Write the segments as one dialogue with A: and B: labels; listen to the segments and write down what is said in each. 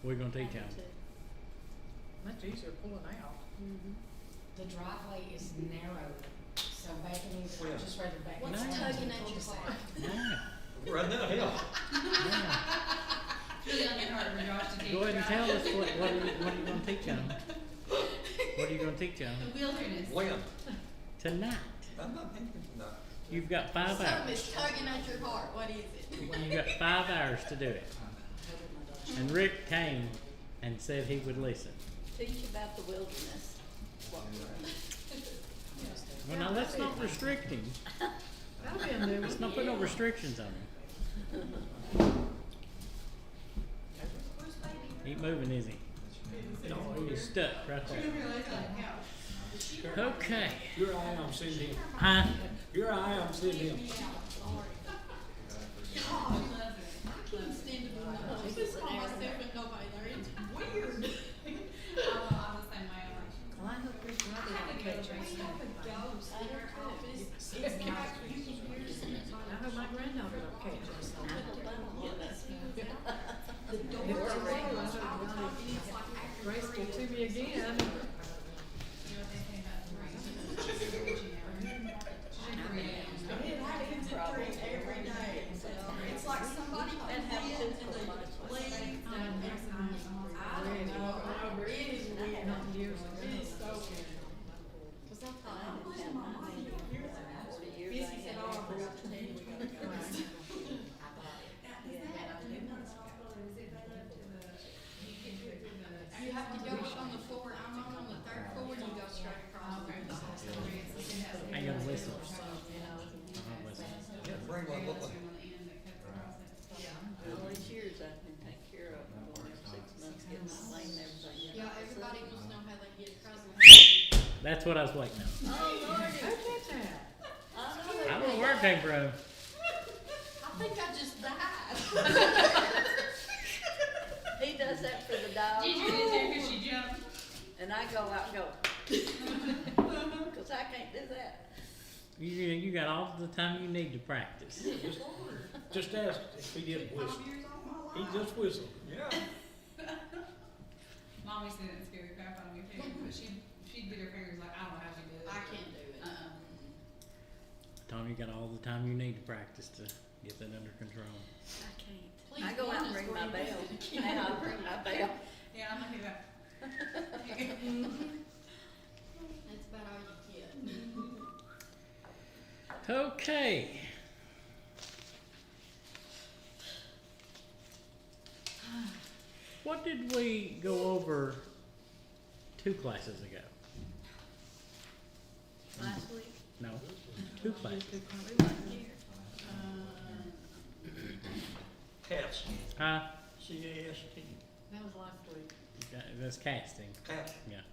A: We're gonna teach them.
B: Much easier pulling out.
C: The driveway is narrow, so backing in, I'd just rather back.
D: What's
A: No.
D: tugging at your heart?
A: Now,
E: Right now, hell.
F: Really on your heart for Josh to teach.
A: go ahead and tell us what are you gonna teach them? What are you gonna teach them?
F: The wilderness.
E: When?
A: Tonight.
E: I'm not thinking tonight.
A: You've got 5
D: Something
A: hours.
D: is tugging at your heart. What is it?
A: You've got 5 hours to do it. And Rick came and said he would listen.
D: Teach about the wilderness.
A: Well, now that's not restricting.
B: That'll be a new
A: Let's
B: one.
A: not put no restrictions on him. Ain't moving, is he? No, he's stuck right there. Okay.
G: Here I am, send him.
A: Huh?
G: Here I am, send him.
F: I'm the same way.
B: Well, I hope Chris Roddy will catch us. I hope my granddaughter will catch us. Graceful to me again.
F: You know what they say about the rain?
D: Every day. It's like somebody that have kids and they leave and I don't know. It is weird.
B: Not years ago.
D: It is so weird. Cause I thought I had 40 years. Missy said, oh, I forgot to tell you we gotta go. You have to go up on the floor, I'm on the third floor, and you go straight across.
A: I ain't gonna listen. I'm gonna listen.
E: Bring one, look like.
D: All these years I've been taking care of them, going every 6 months, getting my lane and everything.
H: Yeah, everybody wants to know how they get across.
A: That's what I was waiting on.
D: Oh, Lordy.
B: Who did that?
D: I
A: I don't know where it came from.
D: I think I just died. He does that for the dog.
F: Ginger is there because she jumped.
D: And I go out and go. Cause I can't do that.
A: You got all the time you need to practice.
G: Just ask if he didn't whistle. He just whistled.
E: Yeah.
F: Mommy said it scared the crap out of me too, but she'd get her fingers like, I don't know how she did it.
H: I can't do it.
A: Tom, you got all the time you need to practice to get that under control.
D: I can't.
H: Please
D: I go out and
H: warn us
D: ring
H: where
D: my
H: you
D: bell.
H: visit.
D: Now I ring my bell.
F: Yeah, I'm looking at that.
H: That's about all you get.
A: Okay. What did we go over 2 classes ago?
D: Last week.
A: No, 2 classes.
E: Cats.
A: Huh?
E: C-A-S-T.
B: That was last week.
A: That's casting.
E: Cats.
A: Yeah.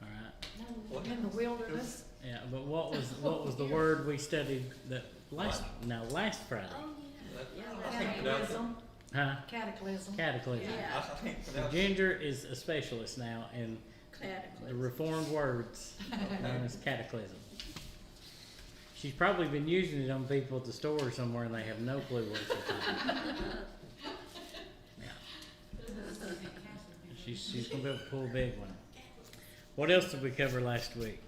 A: All right.
E: What?
B: In the wilderness.
A: Yeah, but what was the word we studied that last Friday?
D: Oh, yeah.
E: I think that's.
B: Cataclysm.
A: Huh?
B: Cataclysm.
A: Cataclysm.
D: Yeah.
E: I think that's.
A: Ginger is a specialist now in the
D: Cataclysm.
A: reformed words known as cataclysm. She's probably been using it on people at the store somewhere and they have no clue what she's talking about. Yeah. She's gonna be able to pull a big one. What else did we cover last week?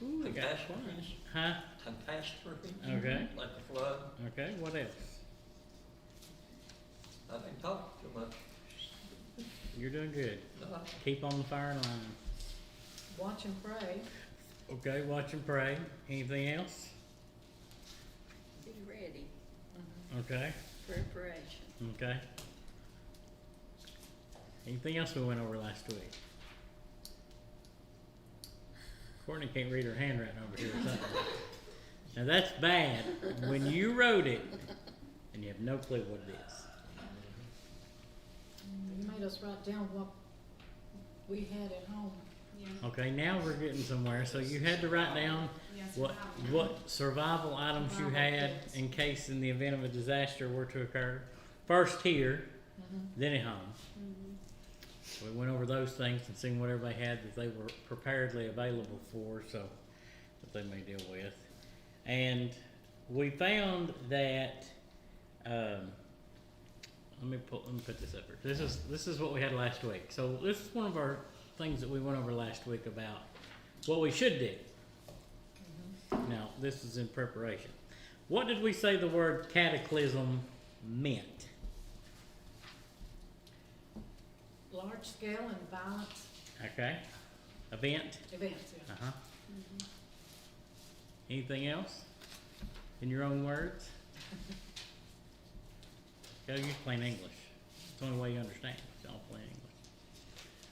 A: Ooh, we got
E: Catastrophes.
A: Huh?
E: Catastrophe.
A: Okay.
E: Like the flood.
A: Okay, what else?
E: I didn't talk too much.
A: You're doing good.
E: No.
A: Keep on the firing line.
B: Watch and pray.
A: Okay, watch and pray. Anything else?
D: Be ready.
A: Okay,
D: Preparation.
A: okay. Anything else we went over last week? Courtney can't read her handwriting over here or something. Now that's bad when you wrote it and you have no clue what it is.
B: You made us write down what we had at home.
F: Yeah.
A: Okay, now we're getting somewhere. So you had to write down what survival items you had in case in the event of a disaster were to occur. First here, then at home. So we went over those things and seen what everybody had that they were preparedly available for, so that they may deal with. And we found that let me put this up here. This is what we had last week. So this is one of our things that we went over last week about what we should do. Now, this is in preparation. What did we say the word cataclysm meant?
B: Large scale and violent
A: Okay. Event.
B: events, yeah.
A: Uh-huh. Anything else? In your own words? Gotta use plain English. It's the only way you understand. It's all plain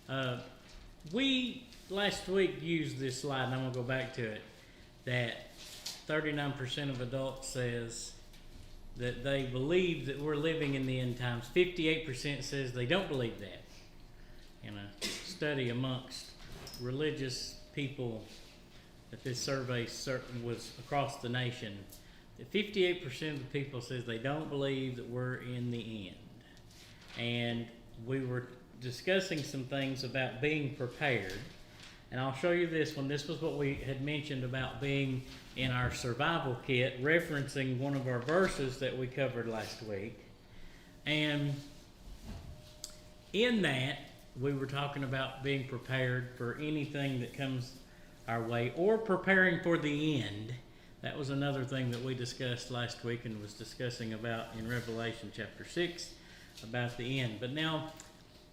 A: English. We last week used this slide, and I'm gonna go back to it, that 39% of adults says that they believe that we're living in the end times. 58% says they don't believe that. In a study amongst religious people that this survey was across the nation, that 58% of the people says they don't believe that we're in the end. And we were discussing some things about being prepared. And I'll show you this one. This was what we had mentioned about being in our survival kit, referencing one of our verses that we covered last week. And in that, we were talking about being prepared for anything that comes our way, or preparing for the end. That was another thing that we discussed last week and was discussing about in Revelation chapter 6 about the end. But now,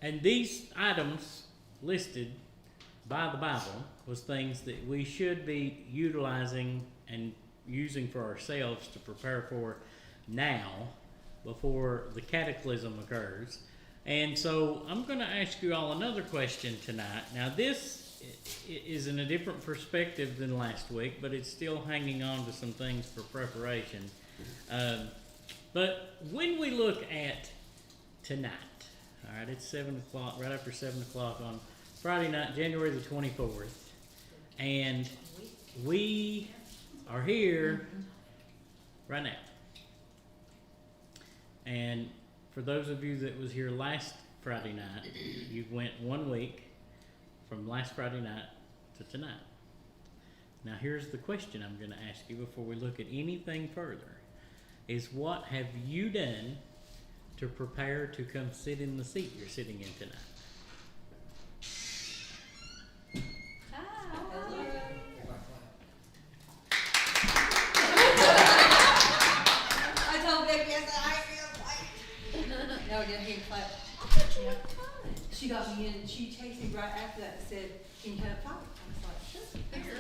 A: and these items listed by the Bible was things that we should be utilizing and using for ourselves to prepare for now before the cataclysm occurs. And so I'm going to ask you all another question tonight. Now this is in a different perspective than last week, but it's still hanging on to some things for preparation. But when we look at tonight, all right, it's 7 o'clock, right after 7 o'clock on Friday night, January the 24th, and we are here right now. And for those of you that was here last Friday night, you went 1 week from last Friday night to tonight. Now here's the question I'm going to ask you before we look at anything further, is what have you done to prepare to come sit in the seat you're sitting in tonight?
D: I told Becky, I said, I feel like. No, I didn't hear him clap. She got me in, and she chased me right after that and said, can you have a fight? I was like, sure.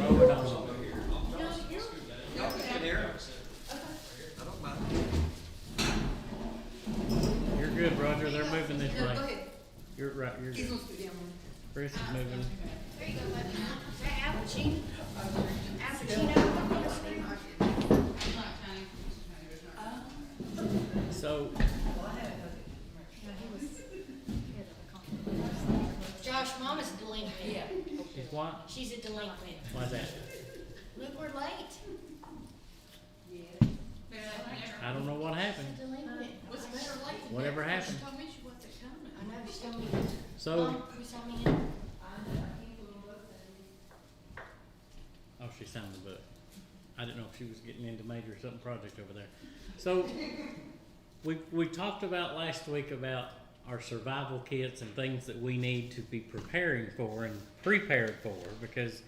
A: Roll it on.
E: Y'all can hear. I don't mind.
A: You're good, Roger. They're moving this
D: No, go
A: way.
D: ahead.
A: You're right. You're
D: He's
A: good.
D: gonna scoot down one.
A: Chris is moving.
H: There you go, baby. Appuccino.
F: It's not tiny, it's tiny, but it's not.
A: So,
B: Yeah, he was head of the conference.
C: Josh, mom is a delinquent.
D: Yeah.
A: is what?
C: She's a delinquent.
A: Why's that?
C: Look, we're late.
F: Better than never.
A: I don't know what happened.
C: Delinquent. What's better late than
A: Whatever
C: never?
A: happened.
H: She told me she wasn't coming.
C: I know, she told me.
A: So,
C: Mom, you saw me in.
A: oh, she signed the book. I didn't know if she was getting into major something project over there. So, we talked about last week about our survival kits and things that we need to be preparing for and prepared for, because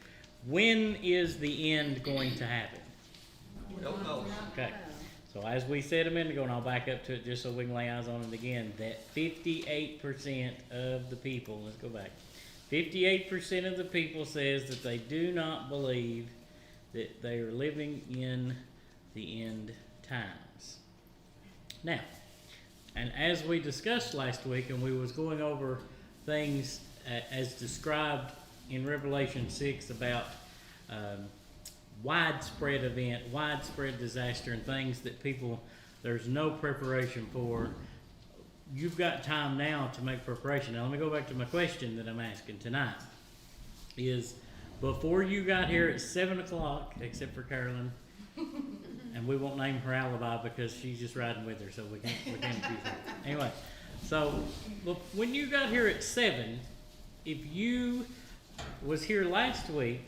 A: when is the end going to happen?
E: We don't know.
A: Okay. So as we said a minute ago, and I'll back up to it just so we can lay eyes on it again, that 58% of the people, let's go back, 58% of the people says that they do not believe that they are living in the end times. Now, and as we discussed last week, and we was going over things as described in Revelation 6 about widespread event, widespread disaster, and things that people, there's no preparation for. You've got time now to make preparation. Now let me go back to my question that I'm asking tonight. Is before you got here at 7 o'clock, except for Carolyn, and we won't name her alibi because she's just riding with her, so we can't accuse her. Anyway, so when you got here at 7, if you was here last week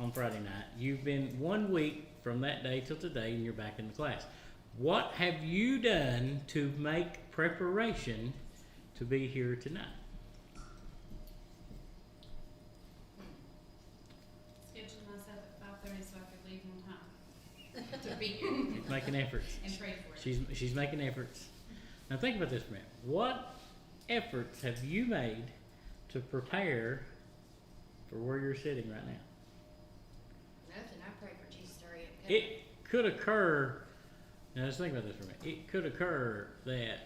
A: on Friday night, you've been 1 week from that day till today, and you're back in the class. what have you done to make preparation to be here tonight?
F: Scheduled myself at 5:30 so I could leave on time to be here
A: She's making efforts.
F: and pray for it.
A: She's making efforts. Now think about this, man. What efforts have you made to prepare for where you're sitting right now?
H: Nothing, I pray for Jesus to hurry up.
A: It could occur. Now let's think about this for a minute. It could occur that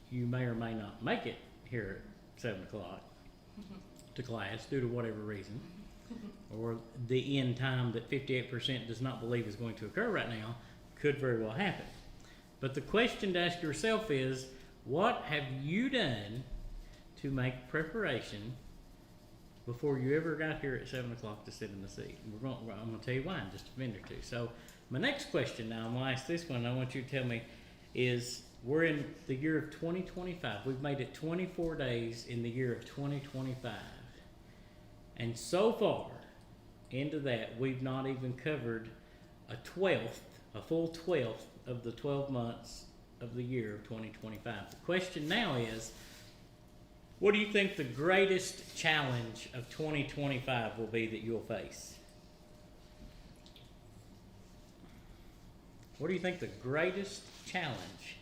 A: you may or may not make it here at 7 o'clock to class due to whatever reason, or the end time that 58% does not believe is going to occur right now could very well happen. But the question to ask yourself is, what have you done to make preparation before you ever got here at 7 o'clock to sit in the seat? I'm going to tell you why in just a minute or two. So my next question now, I'm going to ask this one, I want you to tell me, is we're in the year of 2025. We've made it 24 days in the year of 2025. And so far into that, we've not even covered a full 12th of the 12 months of the year of 2025. The question now is, what do you think the greatest challenge of 2025 will be that you'll face? What do you think the greatest challenge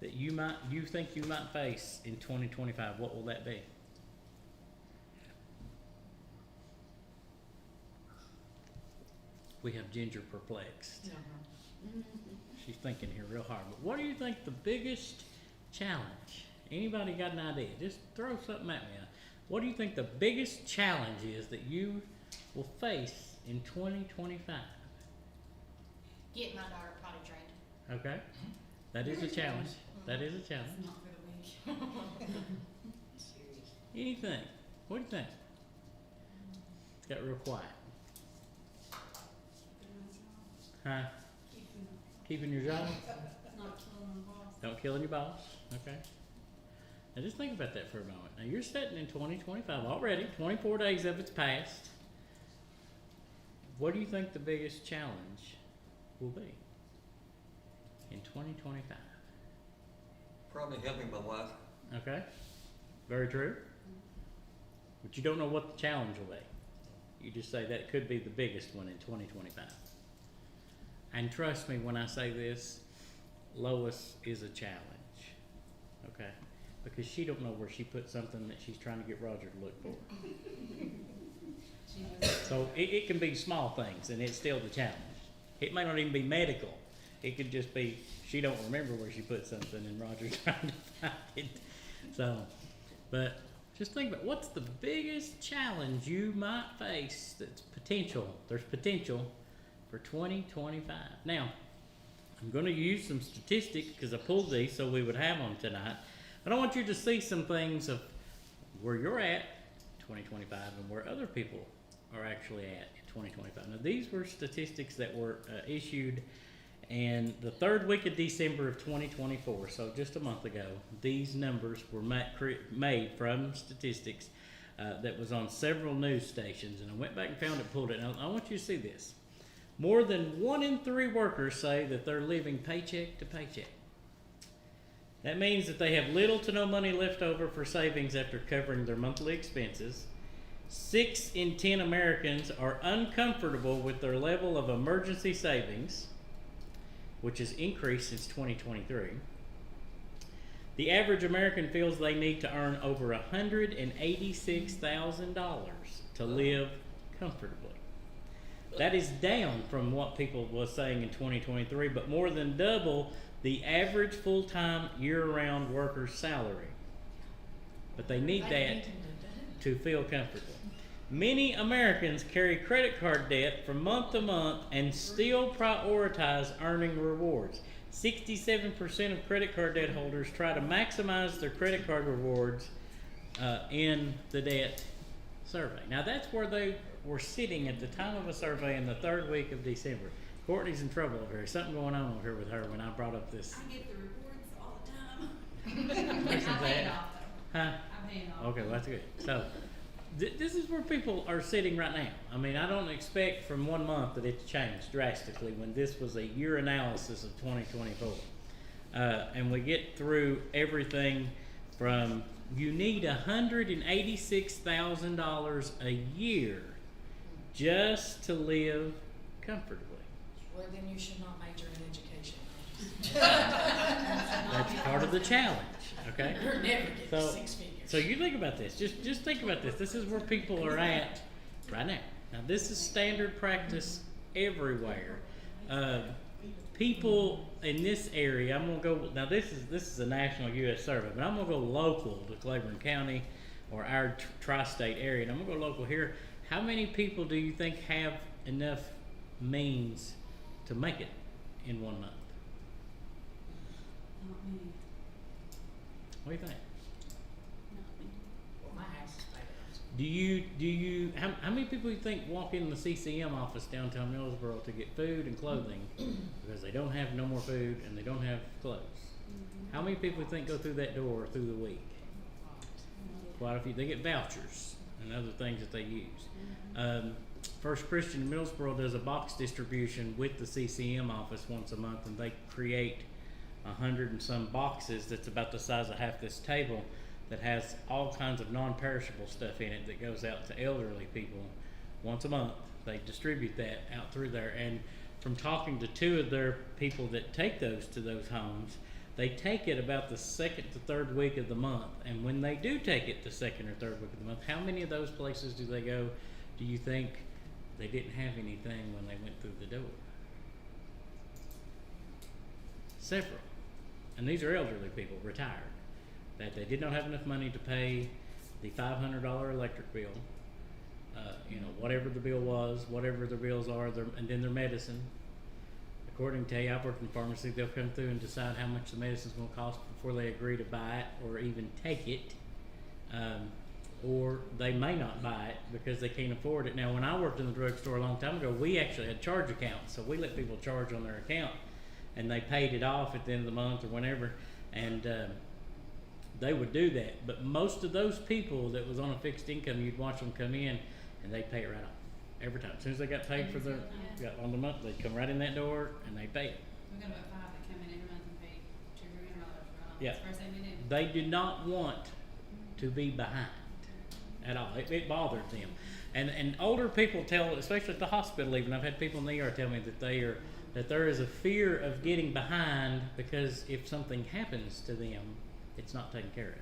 A: that you think you might face in 2025? What will that be? We have Ginger perplexed. She's thinking here real hard. But what do you think the biggest challenge? Anybody got an idea? Just throw something at me. What do you think the biggest challenge is that you will face in 2025?
H: Get my daughter potty trained.
A: Okay? That is a challenge. That is a challenge.
C: It's not for the weak.
A: Anything. What do you think? It's got real quiet. Huh? Keeping your job?
F: Not killing my boss.
A: Don't kill your boss. Okay. Now just think about that for a moment. Now you're sitting in 2025 already. 24 days of it's passed. What do you think the biggest challenge will be in 2025?
E: Probably helping my wife.
A: Okay. Very true. But you don't know what the challenge will be. You just say that could be the biggest one in 2025. And trust me when I say this, Lois is a challenge. Okay? Because she don't know where she put something that she's trying to get Roger to look for. So it can be small things and it's still the challenge. It may not even be medical. It could just be she don't remember where she put something and Roger's trying to find it. So, but just think about what's the biggest challenge you might face that's potential. There's potential for 2025. Now, I'm going to use some statistics because I pulled these so we would have them tonight. But I want you to see some things of where you're at 2025 and where other people are actually at in 2025. Now, these were statistics that were issued in the third week of December of 2024, so just a month ago. These numbers were made from statistics that was on several news stations, and I went back and found it, pulled it. Now, I want you to see this. More than 1 in 3 workers say that they're living paycheck to paycheck. That means that they have little to no money left over for savings after covering their monthly expenses. 6 in 10 Americans are uncomfortable with their level of emergency savings, which has increased since 2023. The average American feels they need to earn over $186,000 to live comfortably. That is down from what people were saying in 2023, but more than double the average full-time year-round worker's salary. But they need that to feel comfortable. Many Americans carry credit card debt from month to month and still prioritize earning rewards. 67% of credit card debt holders try to maximize their credit card rewards in the debt survey. Now that's where they were sitting at the time of a survey in the third week of December. Courtney's in trouble over here. Something going on over here with her when I brought up this.
F: I get the reports all the time.
A: Listen to
F: I pay it
A: that.
F: off though.
A: Huh?
F: I pay it off.
A: Okay, well, that's good. So, this is where people are sitting right now. I mean, I don't expect from 1 month that it changed drastically when this was a year analysis of 2024. And we get through everything from you need $186,000 a year just to live comfortably.
C: Well, then you should not major in education.
A: That's part of the challenge, okay?
C: You're never getting
A: So-
C: 6 figures.
A: So you think about this. Just think about this. This is where people are at right now. Now this is standard practice everywhere. People in this area, I'm gonna go. Now this is a national U.S. survey, but I'm gonna go local to Claiborne County or our tri-state area, and I'm gonna go local here. How many people do you think have enough means to make it in 1 month?
D: Not me.
A: What do you think?
C: Well, my house is paid off.
A: Do you how many people you think walk in the CCM office downtown Millsboro to get food and clothing because they don't have no more food and they don't have clothes? How many people you think go through that door through the week? Quite a few. They get vouchers and other things that they use. First Christian in Millsboro does a box distribution with the CCM office once a month, and they create 100 and some boxes that's about the size of half this table that has all kinds of non-perishable stuff in it that goes out to elderly people once a month. They distribute that out through there, and from talking to 2 of their people that take those to those homes, they take it about the 2nd to 3rd week of the month. And when they do take it the 2nd or 3rd week of the month, how many of those places do they go? Do you think they didn't have anything when they went through the door? Several. And these are elderly people, retired, that they did not have enough money to pay the $500 electric bill, whatever the bill was, whatever their bills are, and then their medicine. According to I've worked in pharmacy, they'll come through and decide how much the medicine's going to cost before they agree to buy it or even take it. Or they may not buy it because they can't afford it. Now, when I worked in the drugstore a long time ago, we actually had charge accounts, so we let people charge on their account, and they paid it off at the end of the month or whenever, and they would do that. But most of those people that was on a fixed income, you'd watch them come in, and they'd pay it right off every time. As soon as they got paid for their on the month, they'd come right in that door and they pay it.
F: We got about 5 that come in every month and pay $200 right off.
A: Yeah.
F: That's the first thing we do.
A: They do not want to be behind at all. It bothers them. And older people tell, especially at the hospital even, I've had people in the ER tell me that there is a fear of getting behind because if something happens to them, it's not taken care of.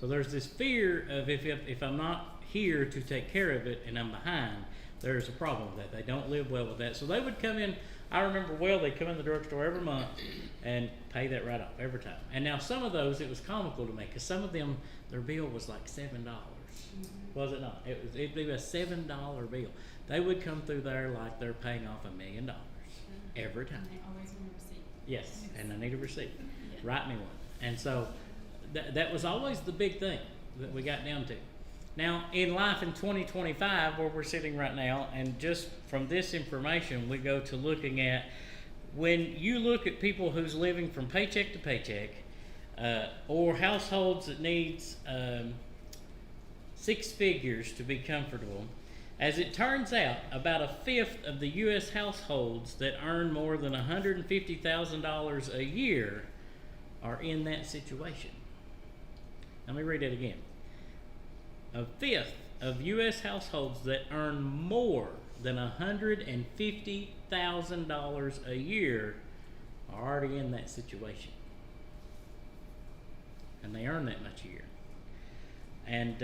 A: So there's this fear of if I'm not here to take care of it and I'm behind, there's a problem with that. They don't live well with that. So they would come in, I remember well, they'd come in the drugstore every month and pay that right off every time. And now some of those, it was comical to me because some of them, their bill was like $7. Was it not? It'd be a $7 bill. They would come through there like they're paying off $1 million every time.
F: And they always want a receipt.
A: Yes, and I need a receipt. Write me one. And so that was always the big thing that we got down to. Now, in life in 2025, where we're sitting right now, and just from this information, we go to looking at when you look at people who's living from paycheck to paycheck, or households that needs 6 figures to be comfortable. As it turns out, about 1/5 of the U.S. households that earn more than $150,000 a year are in that situation. Let me read it again. 1/5 of U.S. households that earn more than $150,000 a year are already in that situation. And they earn that much a year. And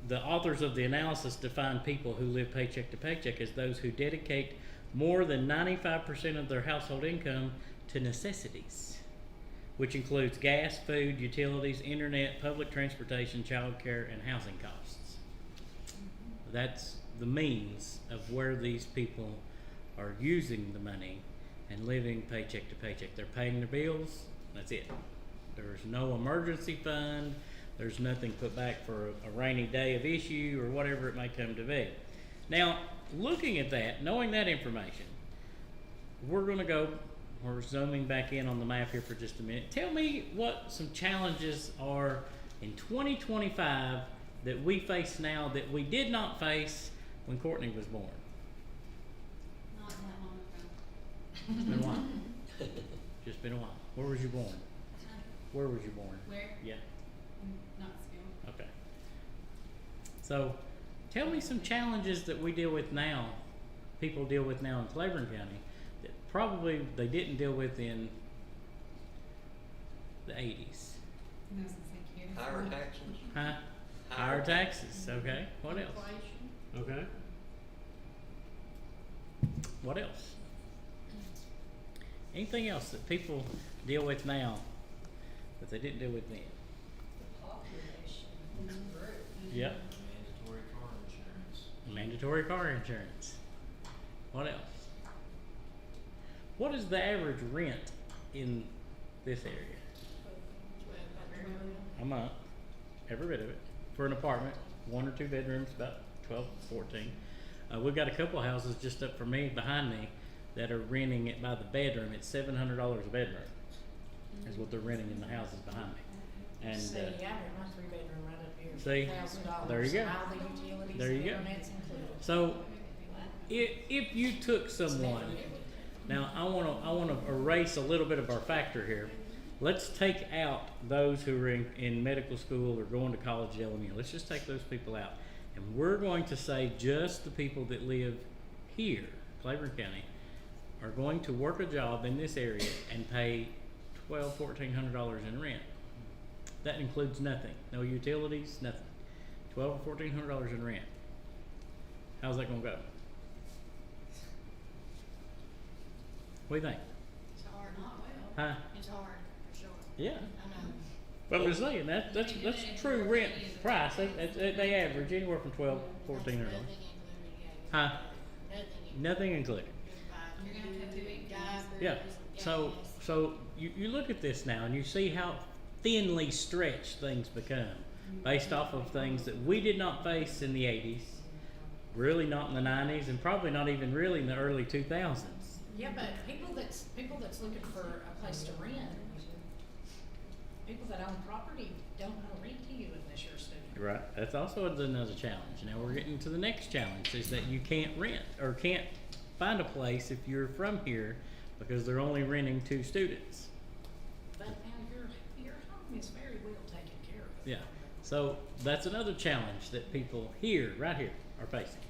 A: the authors of the analysis define people who live paycheck to paycheck as those who dedicate more than 95% of their household income to necessities, which includes gas, food, utilities, internet, public transportation, child care, and housing costs. That's the means of where these people are using the money and living paycheck to paycheck. They're paying their bills, that's it. There's no emergency fund. There's nothing put back for a rainy day of issue or whatever it may come to be. Now, looking at that, knowing that information, we're zooming back in on the map here for just a minute. Tell me what some challenges are in 2025 that we face now that we did not face when Courtney was born?
F: Not that long ago.
A: It's been a while. Just been a while. Where was you born? Where was you born?
F: Where?
A: Yeah.
F: Not school.
A: Okay. So, tell me some challenges that we deal with now, people deal with now in Claiborne County, that probably they didn't deal with in the 80s.
F: No, since I can't.
E: Higher taxes.
A: Huh? Higher taxes. Okay. What else?
B: Inflation.
A: Okay. What else? Anything else that people deal with now that they didn't deal with then?
D: Population grew.
A: Yep.
I: Mandatory car insurance.
A: Mandatory car insurance. What else? What is the average rent in this area? A month, every bit of it, for an apartment, 1 or 2 bedrooms, about 12, 14. We've got a couple of houses just up for me, behind me, that are renting it by the bedroom. It's $700 a bedroom, is what they're renting in the houses behind me. And
C: See, I have my 3-bedroom right up here.
A: See,
C: $1,000.
A: there you go.
C: All the utilities
A: There you
C: and
A: go.
C: internet's included.
A: so, if you took someone, now I want to erase a little bit of our factor here. Let's take out those who are in medical school or going to college at LMU. Let's just take those people out. And we're going to say just the people that live here, Claiborne County, are going to work a job in this area and pay $1,200-1,400 in rent. That includes nothing. No utilities, nothing. $1,200 or $1,400 in rent. How's that going to go? What do you think?
H: It's hard.
F: Not well.
A: Huh?
H: It's hard, for sure.
A: Yeah.
H: I know.
A: But I'm just saying that's true rent price. They average anywhere from $1,200 to $1,400.
H: Nothing included,
A: Huh?
H: Nothing
A: Nothing
H: included.
A: included.
F: You're gonna have to do it.
H: Diapers,
A: Yeah. So
H: gas.
A: you look at this now and you see how thinly stretched things become based off of things that we did not face in the 80s, really not in the 90s, and probably not even really in the early 2000s.
B: Yeah, but people that's looking for a place to rent, people that own property don't want to rent to you unless you're a student.
A: Right. That's also another challenge. Now we're getting to the next challenge is that you can't rent or can't find a place if you're from here because they're only renting to students.
B: But now your home is very well taken care of.
A: Yeah. So that's another challenge that people here, right here, are facing.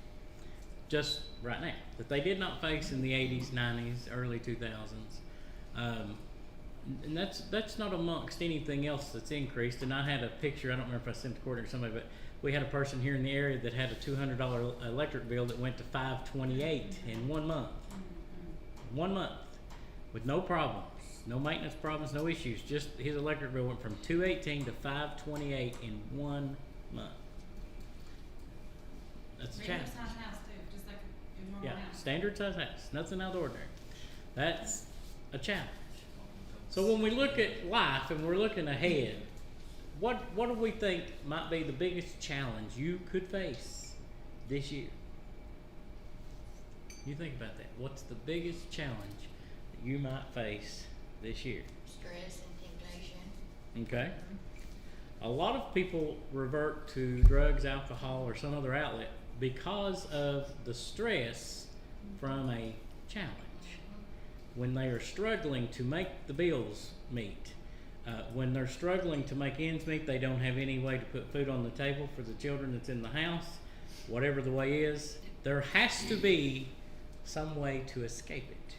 A: Just right now. That they did not face in the 80s, 90s, early 2000s. And that's not amongst anything else that's increased. And I had a picture, I don't remember if I sent to Courtney or somebody, but we had a person here in the area that had a $200 electric bill that went to $528 in 1 month. 1 month. With no problems. No maintenance problems, no issues. Just his electric bill went from $218 to $528 in 1 month. That's a
F: Regular
A: challenge.
F: size house too, just like a normal
A: Yeah,
F: house.
A: standard size house, nothing out of the ordinary. That's a challenge. So when we look at life and we're looking ahead, what do we think might be the biggest challenge you could face this year? You think about that. What's the biggest challenge that you might face this year?
H: Stress and temptation.
A: Okay. A lot of people revert to drugs, alcohol, or some other outlet because of the stress from a challenge. When they are struggling to make the bills meet, when they're struggling to make ends meet, they don't have any way to put food on the table for the children that's in the house, whatever the way is, there has to be some way to escape it.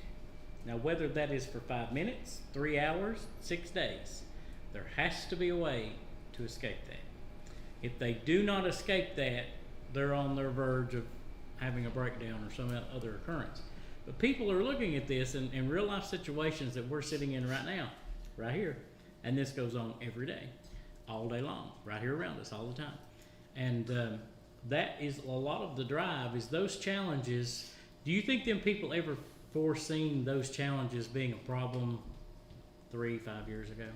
A: Now, whether that is for 5 minutes, 3 hours, 6 days, there has to be a way to escape that. If they do not escape that, they're on their verge of having a breakdown or some other occurrence. But people are looking at this in real life situations that we're sitting in right now, right here. And this goes on every day, all day long, right here around us all the time. And that is a lot of the drive is those challenges. Do you think them people ever foreseen those challenges being a problem 3-5 years ago?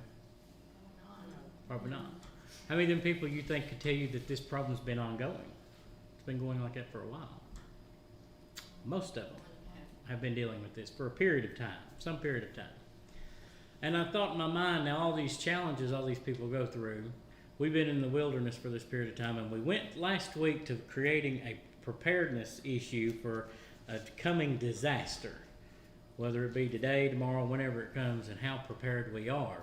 A: Probably not. How many of them people you think could tell you that this problem's been ongoing? It's been going like that for a while. Most of them have been dealing with this for a period of time, some period of time. And I thought in my mind, now all these challenges all these people go through, we've been in the wilderness for this period of time, and we went last week to creating a preparedness issue for a coming disaster, whether it be today, tomorrow, whenever it comes, and how prepared we are.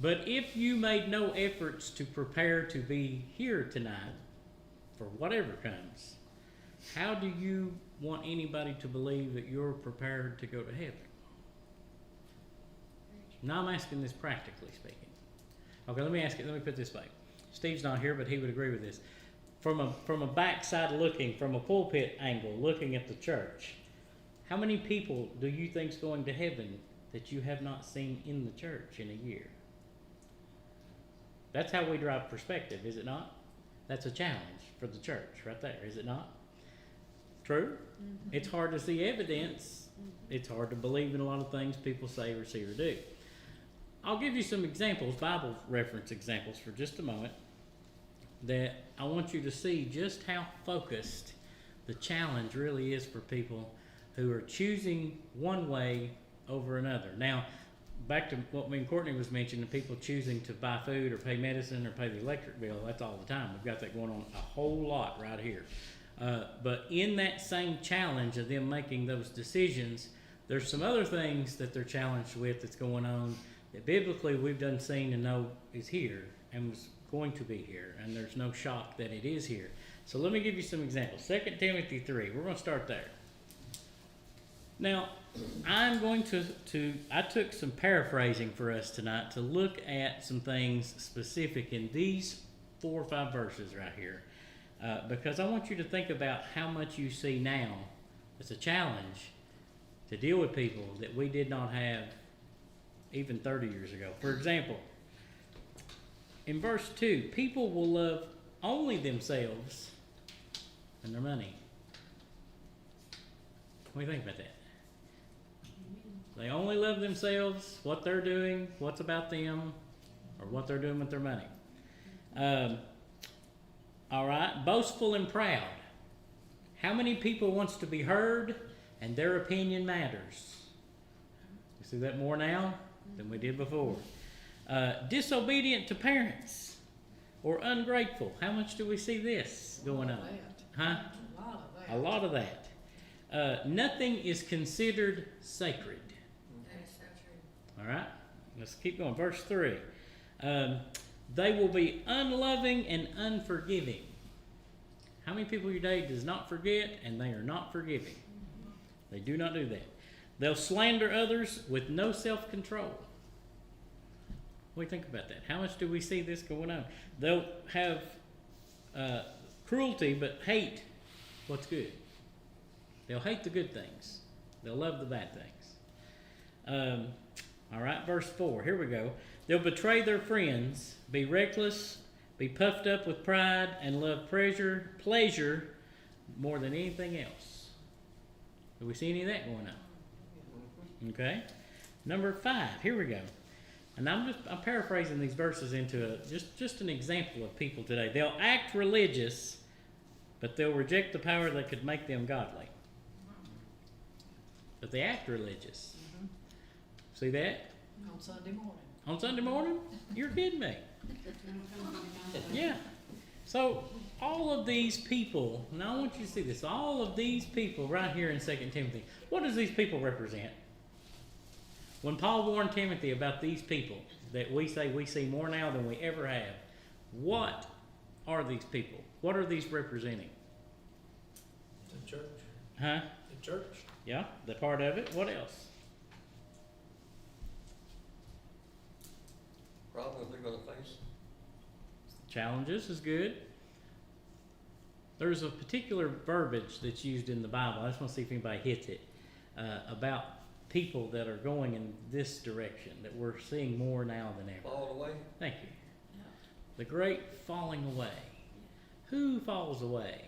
A: But if you made no efforts to prepare to be here tonight for whatever comes, how do you want anybody to believe that you're prepared to go to heaven? Now I'm asking this practically speaking. Okay, let me put it this way. Steve's not here, but he would agree with this. From a backside looking, from a pulpit angle, looking at the church, how many people do you think's going to heaven that you have not seen in the church in a year? That's how we drive perspective, is it not? That's a challenge for the church right there, is it not? True? Mm-hmm. It's hard to see evidence. It's hard to believe in a lot of things people say or see or do. I'll give you some examples, Bible reference examples for just a moment, that I want you to see just how focused the challenge really is for people who are choosing one way over another. Now, back to what me and Courtney was mentioning, people choosing to buy food or pay medicine or pay the electric bill, that's all the time. We've got that going on a whole lot right here. But in that same challenge of them making those decisions, there's some other things that they're challenged with that's going on that biblically we've done seen and know is here and was going to be here, and there's no shock that it is here. So let me give you some examples. 2 Timothy 3, we're going to start there. Now, I'm going I took some paraphrasing for us tonight to look at some things specific in these 4 or 5 verses right here. Because I want you to think about how much you see now as a challenge to deal with people that we did not have even 30 years ago. For example, in verse 2, people will love only themselves and their money. What do you think about that? They only love themselves, what they're doing, what's about them, or what they're doing with their money. All right, boastful and proud. How many people wants to be heard and their opinion matters? You see that more now than we did before. Disobedient to parents or ungrateful. How much do we see this going on? Huh? A lot of that. Nothing is considered sacred.
H: That is so true.
A: All right, let's keep going. Verse 3. They will be unloving and unforgiving. How many people your day does not forget and they are not forgiving? They do not do that. They'll slander others with no self-control. What do you think about that? How much do we see this going on? They'll have cruelty but hate what's good. They'll hate the good things. They'll love the bad things. All right, verse 4. Here we go. They'll betray their friends, be reckless, be puffed up with pride, and love pleasure more than anything else. Do we see any of that going on? Okay. Number 5. Here we go. And I'm paraphrasing these verses into just an example of people today. They'll act religious, but they'll reject the power that could make them godly. But they act religious. Mm-hmm. See that?
B: On Sunday morning.
A: On Sunday morning? You're kidding me. Yeah. So all of these people, now I want you to see this, all of these people right here in 2 Timothy, what does these people represent? When Paul warned Timothy about these people that we say we see more now than we ever have, what are these people? What are these representing?
G: The church.
A: Huh?
G: The church.
A: Yeah, the part of it. What else?
E: Problems they're gonna face.
A: Challenges is good. There's a particular verbiage that's used in the Bible. I just want to see if anybody hits it about people that are going in this direction that we're seeing more now than ever.
E: Fall away.
A: Thank you. The great falling away. Who falls away?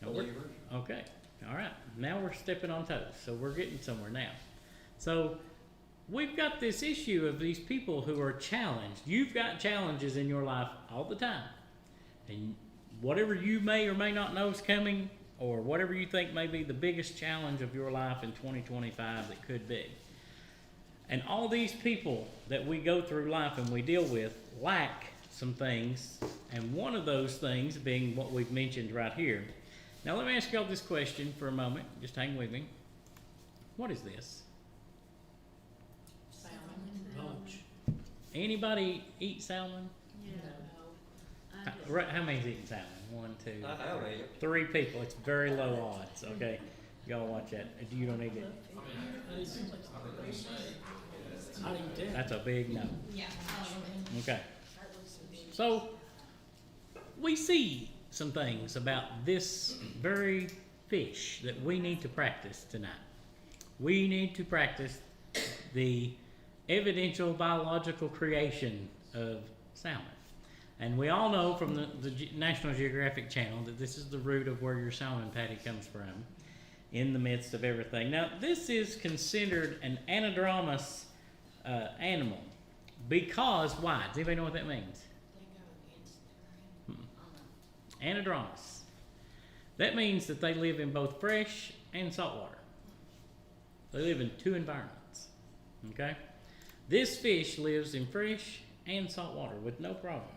A: Now
E: Believers.
A: okay. All right. Now we're stepping on toes. So we're getting somewhere now. So we've got this issue of these people who are challenged. You've got challenges in your life all the time. And whatever you may or may not know is coming, or whatever you think may be the biggest challenge of your life in 2025 that could be. And all these people that we go through life and we deal with lack some things, and one of those things being what we've mentioned right here. Now let me ask y'all this question for a moment. Just hang with me. What is this?
G: Lunch.
A: Anybody eat salmon? How many's eating salmon? 1, 2,
E: I have it.
A: 3 people. It's very low odds. Okay, y'all watch that. You don't eat it.
G: I eat that.
A: That's a big no.
F: Yeah.
A: Okay. So we see some things about this very fish that we need to practice tonight. We need to practice the evidential biological creation of salmon. And we all know from the National Geographic Channel that this is the root of where your salmon patty comes from, in the midst of everything. Now, this is considered an anadromous animal because, why? Does anybody know what that means? Anadromous. That means that they live in both fresh and salt water. They live in 2 environments. Okay? This fish lives in fresh and salt water with no problem.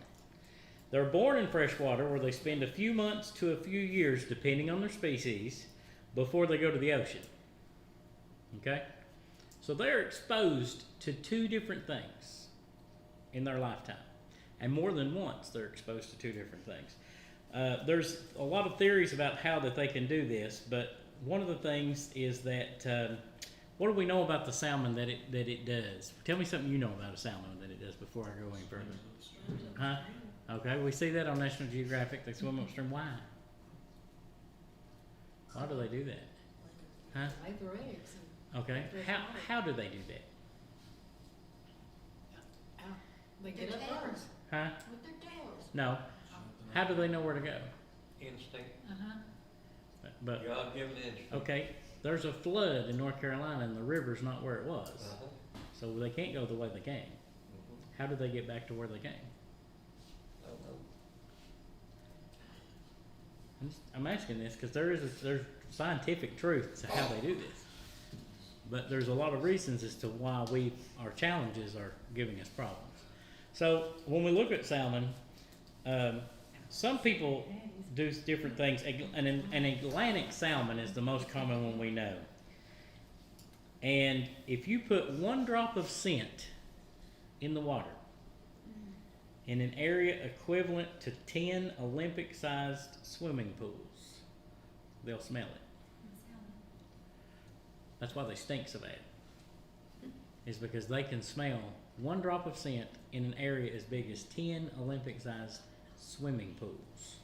A: They're born in fresh water where they spend a few months to a few years, depending on their species, before they go to the ocean. Okay? So they're exposed to 2 different things in their lifetime. And more than once they're exposed to 2 different things. There's a lot of theories about how that they can do this, but one of the things is that what do we know about the salmon that it does? Tell me something you know about a salmon that it does before I go any further. Huh? Okay, we see that on National Geographic. They swim upstream. Why? Why do they do that? Huh?
C: Lay their eggs.
A: Okay. How do they do that?
C: They get up first.
A: Huh?
C: With their tails.
A: No. How do they know where to go?
E: Instinct,
A: But
E: God-given instinct.
A: okay, there's a flood in North Carolina and the river's not where it was,
E: Uh-huh.
A: so they can't go the way they came.
E: Mhm.
A: How do they get back to where they came?
E: I don't know.
A: I'm asking this because there's scientific truth to how they do this, but there's a lot of reasons as to why our challenges are giving us problems. So when we look at salmon, some people do different things. An Atlantic salmon is the most common one we know. And if you put 1 drop of scent in the water, in an area equivalent to 10 Olympic-sized swimming pools, they'll smell it. That's why they stink so bad. Is because they can smell 1 drop of scent in an area as big as 10 Olympic-sized swimming pools.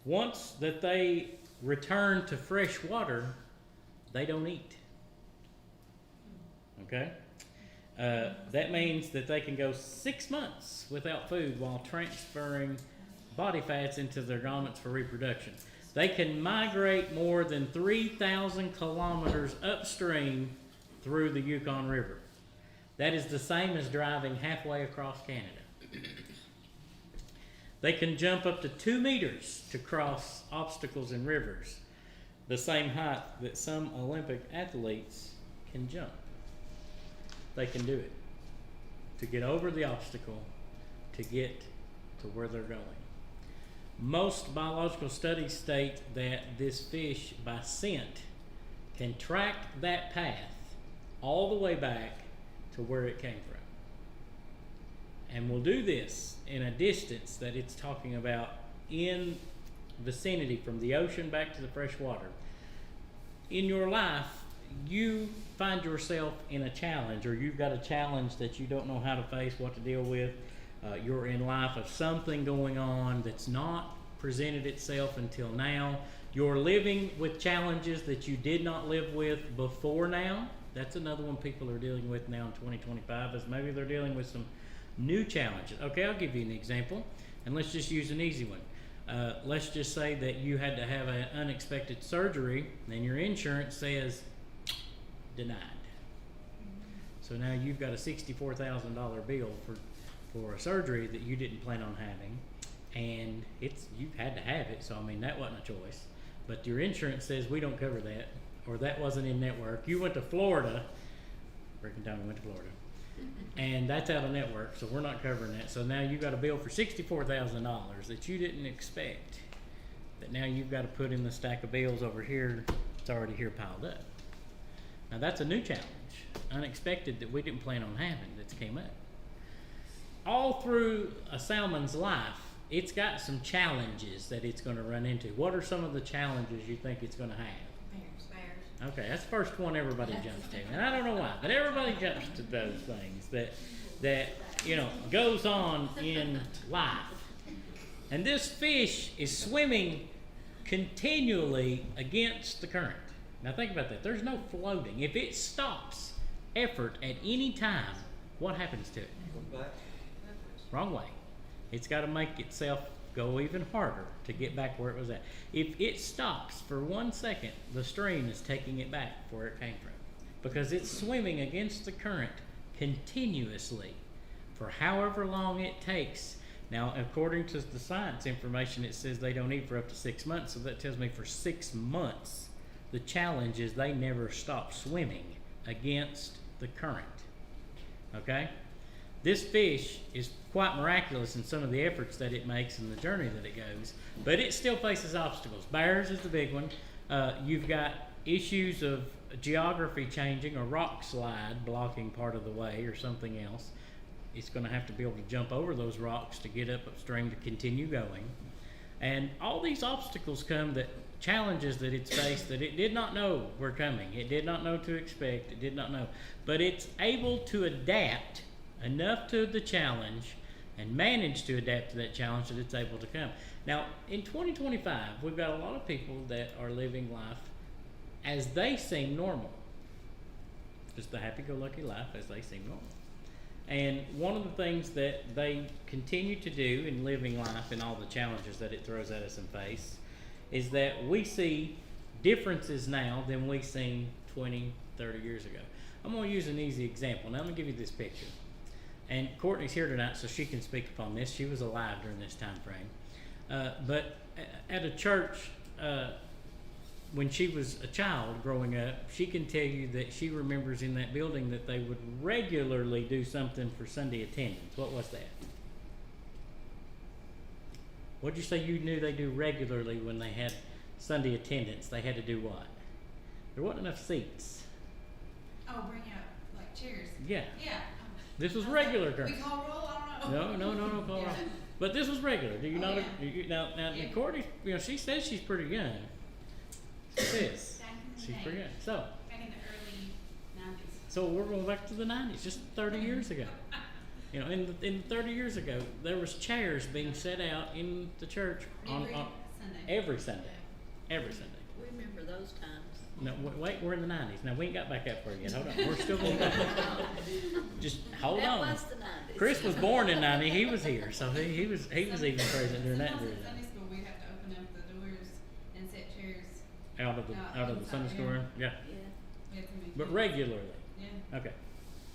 A: Once that they return to fresh water, they don't eat. Okay? That means that they can go 6 months without food while transferring body fats into their garments for reproduction. They can migrate more than 3,000 kilometers upstream through the Yukon River. That is the same as driving halfway across Canada. They can jump up to 2 meters to cross obstacles in rivers, the same height that some Olympic athletes can jump. They can do it to get over the obstacle, to get to where they're going. Most biological studies state that this fish, by scent, can track that path all the way back to where it came from. And will do this in a distance that it's talking about in vicinity from the ocean back to the fresh water. In your life, you find yourself in a challenge, or you've got a challenge that you don't know how to face, what to deal with. You're in life of something going on that's not presented itself until now. You're living with challenges that you did not live with before now. That's another one people are dealing with now in 2025, is maybe they're dealing with some new challenges. Okay, I'll give you an example, and let's just use an easy one. Let's just say that you had to have an unexpected surgery, and your insurance says denied. So now you've got a $64,000 bill for a surgery that you didn't plan on having, and you've had to have it. So I mean, that wasn't a choice. But your insurance says we don't cover that, or that wasn't in network. You went to Florida Rick and Tony went to Florida. And that's out of network, so we're not covering that. So now you got a bill for $64,000 that you didn't expect. That now you've got to put in the stack of bills over here. It's already here piled up. Now that's a new challenge, unexpected, that we didn't plan on having, that's came up. All through a salmon's life, it's got some challenges that it's going to run into. What are some of the challenges you think it's going to have?
H: Bears.
A: Okay, that's the first one everybody jumps to, and I don't know why, but everybody jumps to those things that you know goes on in life. And this fish is swimming continually against the current. Now think about that. There's no floating. If it stops effort at any time, what happens to it?
E: Go back.
A: Wrong way. It's got to make itself go even harder to get back where it was at. If it stops for 1 second, the stream is taking it back where it came from, because it's swimming against the current continuously for however long it takes. Now, according to the science information, it says they don't eat for up to 6 months, so that tells me for 6 months, the challenge is they never stop swimming against the current. Okay? This fish is quite miraculous in some of the efforts that it makes and the journey that it goes, but it still faces obstacles. Bears is the big one. You've got issues of geography changing, or rock slide blocking part of the way, or something else. It's going to have to be able to jump over those rocks to get up upstream to continue going. And all these obstacles come, that challenges that it's faced that it did not know were coming. It did not know to expect. It did not know. But it's able to adapt enough to the challenge and manage to adapt to that challenge that it's able to come. Now, in 2025, we've got a lot of people that are living life as they seem normal. Just the happy-go-lucky life as they seem normal. And one of the things that they continue to do in living life and all the challenges that it throws at us and face is that we see differences now than we seen 20, 30 years ago. I'm going to use an easy example. Now, I'm going to give you this picture. And Courtney's here tonight, so she can speak upon this. She was alive during this time frame. But at a church, when she was a child growing up, she can tell you that she remembers in that building that they would regularly do something for Sunday attendance. What was that? What did you say you knew they do regularly when they had Sunday attendance? They had to do what? There wasn't enough seats.
F: Oh, bring out like chairs.
A: Yeah.
F: Yeah.
A: This was regular
F: We
A: terms.
F: call roll, I don't know.
A: No, call
F: Yeah.
A: off. But this was regular. Do you
F: Oh,
A: know?
F: yeah.
A: Now,
F: Yeah.
A: Courtney, she says she's pretty young. She says
F: Back in the
A: she's
F: day.
A: pretty young. So
F: Back in the early 90s.
A: So we're going back to the 90s, just 30 years ago. You know, in 30 years ago, there was chairs being set out in the church on
F: Sunday.
A: every Sunday. Every Sunday.
H: We remember those times.
A: No, wait, we're in the 90s. Now, we ain't got back up for you yet. Hold on. We're still going back. Just hold
H: That
A: on.
H: was the 90s.
A: Chris was born in 90. He was here. So he was even present during that
F: Sometimes
A: period.
F: at Sunday school, we have to open up the doors and set chairs.
A: Out of the Sunday school room. Yeah.
H: Yeah.
F: We have to make
A: But
F: it-
A: regularly.
F: Yeah.
A: Okay.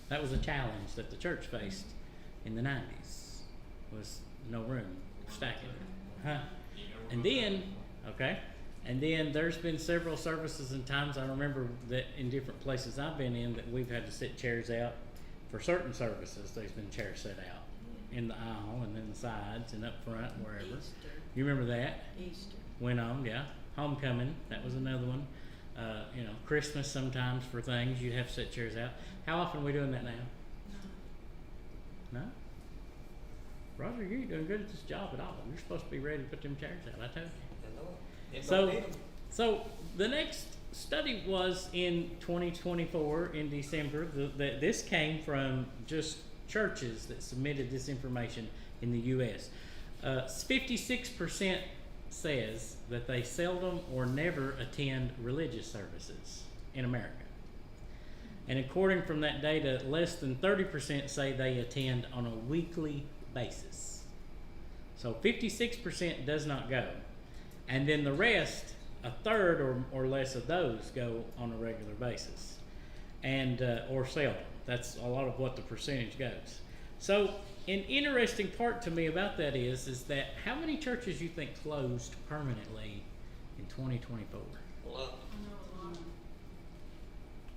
A: That was a challenge that the church faced in the 90s, was no room, stacking. Huh? And then, okay, and then there's been several services and times I remember that in different places I've been in that we've had to sit chairs out for certain services. There's been chairs set out in the aisle and in the sides and up front, wherever.
H: Easter.
A: You remember that?
H: Easter.
A: Went on, yeah. Homecoming, that was another one. You know, Christmas sometimes for things, you'd have to set chairs out. How often are we doing that now? No? Roger, you ain't doing good at this job at all. You're supposed to be ready to put them chairs out, I told you.
E: I know it. It
A: So,
E: don't need 'em.
A: so the next study was in 2024 in December. This came from just churches that submitted this information in the U.S. 56% says that they seldom or never attend religious services in America. And according from that data, less than 30% say they attend on a weekly basis. So 56% does not go. And then the rest, a third or less of those go on a regular basis. And or seldom. That's a lot of what the percentage goes. So an interesting part to me about that is that how many churches you think closed permanently in 2024?
E: Well,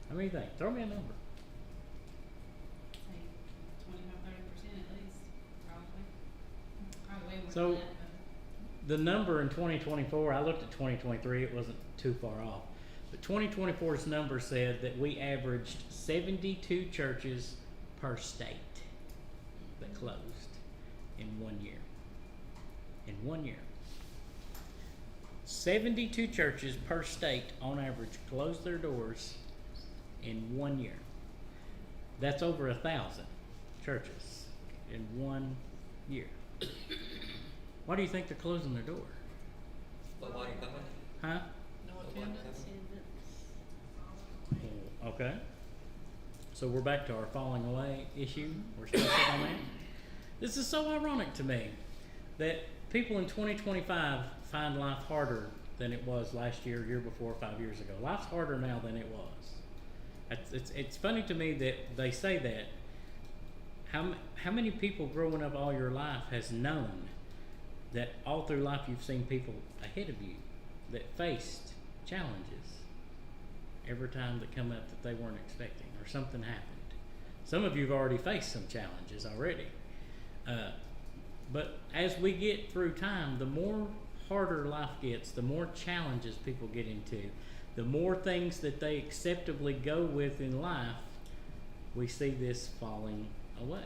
A: How many you think? Throw me a number. So the number in 2024, I looked at 2023, it wasn't too far off. But 2024's number said that we averaged 72 churches per state that closed in 1 year. In 1 year. 72 churches per state on average closed their doors in 1 year. That's over 1,000 churches in 1 year. Why do you think they're closing their door?
E: But why coming?
A: Huh?
B: No
E: But why
B: attendance.
E: coming?
A: Okay. So we're back to our falling away issue. We're still sitting on that. This is so ironic to me that people in 2025 find life harder than it was last year, year before, 5 years ago. Life's harder now than it was. It's funny to me that they say that. How many people growing up all your life has known that all through life you've seen people ahead of you that faced challenges every time that come up that they weren't expecting or something happened? Some of you have already faced some challenges already. But as we get through time, the more harder life gets, the more challenges people get into, the more things that they acceptably go with in life, we see this falling away.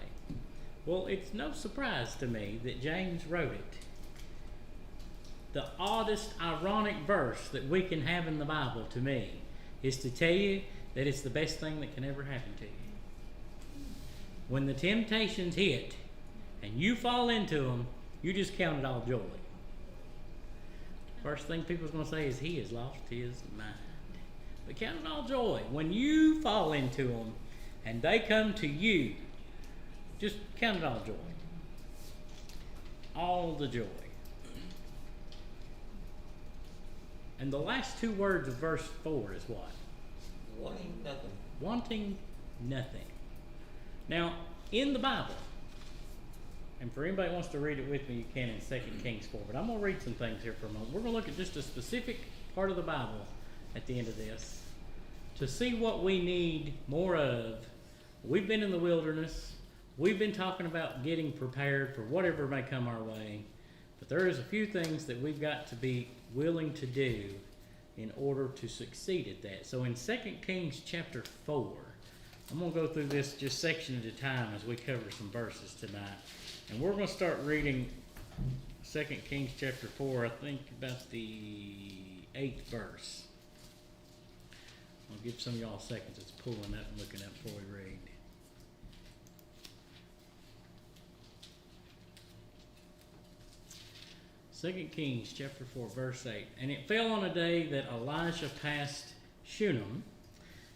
A: Well, it's no surprise to me that James wrote it. The oddest, ironic verse that we can have in the Bible, to me, is to tell you that it's the best thing that can ever happen to you. When the temptations hit and you fall into them, you just count it all joy. First thing people's going to say is, he has lost his mind. But count it all joy. When you fall into them and they come to you, just count it all joy. All the joy. And the last two words of verse 4 is what?
E: Wanting nothing.
A: Wanting nothing. Now, in the Bible, and for anybody who wants to read it with me, you can in 2 Kings 4, but I'm going to read some things here for a moment. We're going to look at just a specific part of the Bible at the end of this to see what we need more of. We've been in the wilderness. We've been talking about getting prepared for whatever may come our way, but there is a few things that we've got to be willing to do in order to succeed at that. So in 2 Kings chapter 4, I'm going to go through this just section at a time as we cover some verses tonight. And we're going to start reading 2 Kings chapter 4, I think about the 8th verse. I'll give some of y'all seconds. It's pulling up and looking up before we read. Second Kings chapter 4, verse 8. And it fell on a day that Elijah passed Shunem.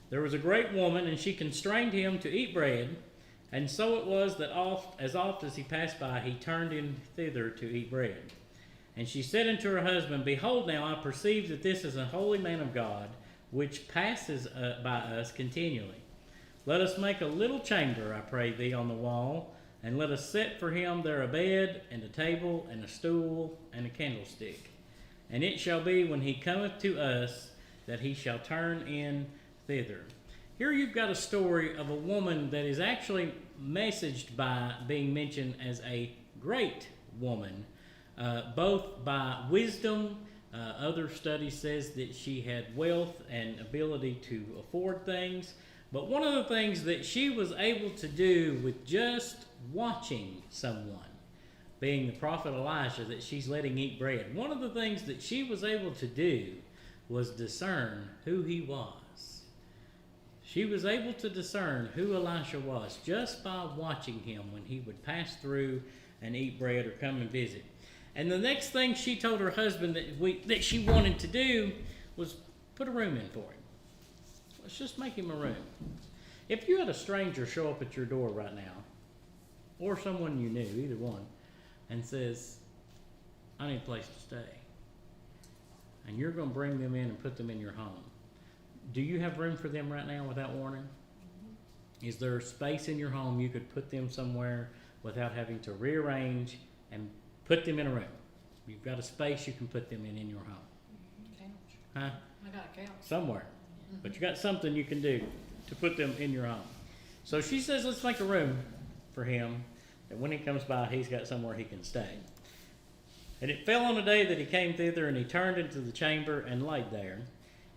A: There was a great woman, and she constrained him to eat bread. And so it was that as oft as he passed by, he turned in thither to eat bread. And she said unto her husband, Behold, now I perceive that this is a holy man of God, which passes by us continually. Let us make a little chamber, I pray thee, on the wall, and let us set for him there a bed, and a table, and a stool, and a candlestick. And it shall be, when he cometh to us, that he shall turn in thither. Here you've got a story of a woman that is actually messaged by being mentioned as a great woman, both by wisdom. Other studies says that she had wealth and ability to afford things. But one of the things that she was able to do with just watching someone, being the prophet Elijah that she's letting eat bread, one of the things that she was able to do was discern who he was. She was able to discern who Elisha was just by watching him when he would pass through and eat bread or come and visit. And the next thing she told her husband that she wanted to do was put a room in for him. Let's just make him a room. If you had a stranger show up at your door right now, or someone you knew, either one, and says, I need a place to stay, and you're going to bring them in and put them in your home, do you have room for them right now without warning? Is there space in your home you could put them somewhere without having to rearrange and put them in a room? You've got a space you can put them in your home.
B: Couch.
A: Huh?
B: I got a couch.
A: Somewhere. But you got something you can do to put them in your home. So she says, let's make a room for him, that when he comes by, he's got somewhere he can stay. And it fell on the day that he came thither, and he turned into the chamber and laid there.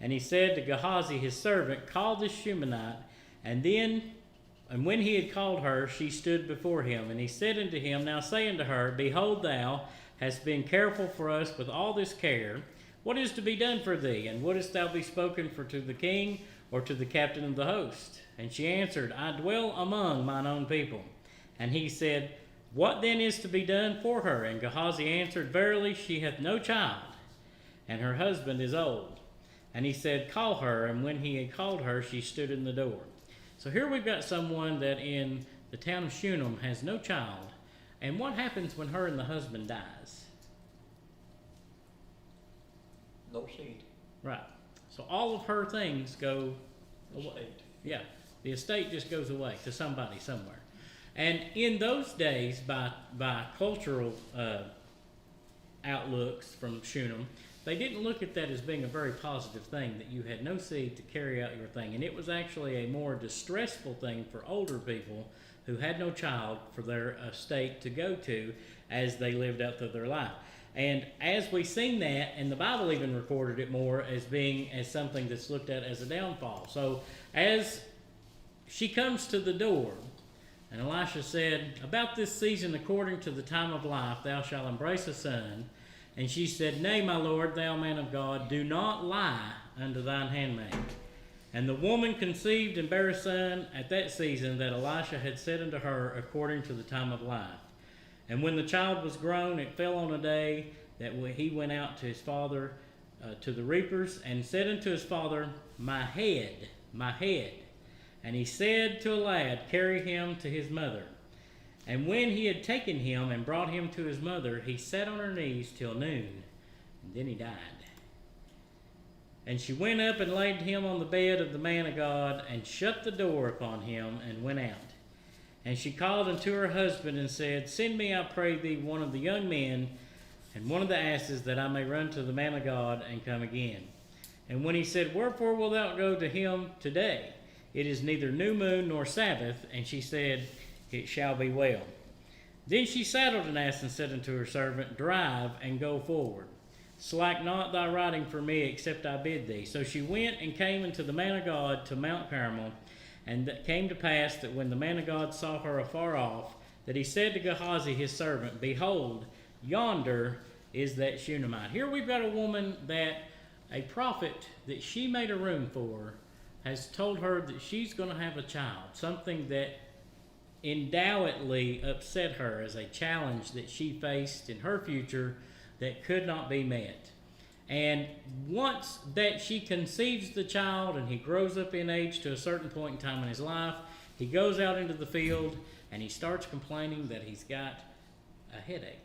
A: And he said to Gehazi his servant, Call this Shunammite. And when he had called her, she stood before him. And he said unto him, Now say unto her, Behold, thou hast been careful for us with all this care. What is to be done for thee? And wouldest thou be spoken for to the king, or to the captain of the host? And she answered, I dwell among mine own people. And he said, What then is to be done for her? And Gehazi answered, Verily, she hath no child, and her husband is old. And he said, Call her. And when he had called her, she stood in the door. So here we've got someone that in the town of Shunem has no child. And what happens when her and the husband dies?
E: No seed.
A: Right. So all of her things go away.
E: Estate.
A: Yeah. The estate just goes away to somebody somewhere. And in those days, by cultural outlooks from Shunem, they didn't look at that as being a very positive thing, that you had no seed to carry out your thing. And it was actually a more distressful thing for older people who had no child for their estate to go to as they lived out through their life. And as we seen that, and the Bible even recorded it more as something that's looked at as a downfall. So as she comes to the door, and Elisha said, About this season, according to the time of life, thou shalt embrace a son. And she said, Nay, my lord, thou man of God, do not lie unto thine handmaid. And the woman conceived and bare a son at that season that Elisha had said unto her, according to the time of life. And when the child was grown, it fell on a day that he went out to his father to the reapers, and said unto his father, My head, my head. And he said to a lad, Carry him to his mother. And when he had taken him and brought him to his mother, he sat on her knees till noon, and then he died. And she went up and laid him on the bed of the man of God, and shut the door upon him, and went out. And she called unto her husband, and said, Send me, I pray thee, one of the young men, and one of the asses, that I may run to the man of God, and come again. And when he said, Wherefore wilt thou go to him today? It is neither new moon nor Sabbath. And she said, It shall be well. Then she saddled an ass, and said unto her servant, Drive, and go forward. Slack not thy riding for me, except I bid thee. So she went and came unto the man of God to Mount Carmel. And it came to pass that when the man of God saw her afar off, that he said to Gehazi his servant, Behold, yonder is that Shunammite. Here we've got a woman that a prophet that she made a room for has told her that she's going to have a child, something that undoubtedly upset her as a challenge that she faced in her future that could not be met. And once that she conceives the child and he grows up in age to a certain point in time in his life, he goes out into the field and he starts complaining that he's got a headache.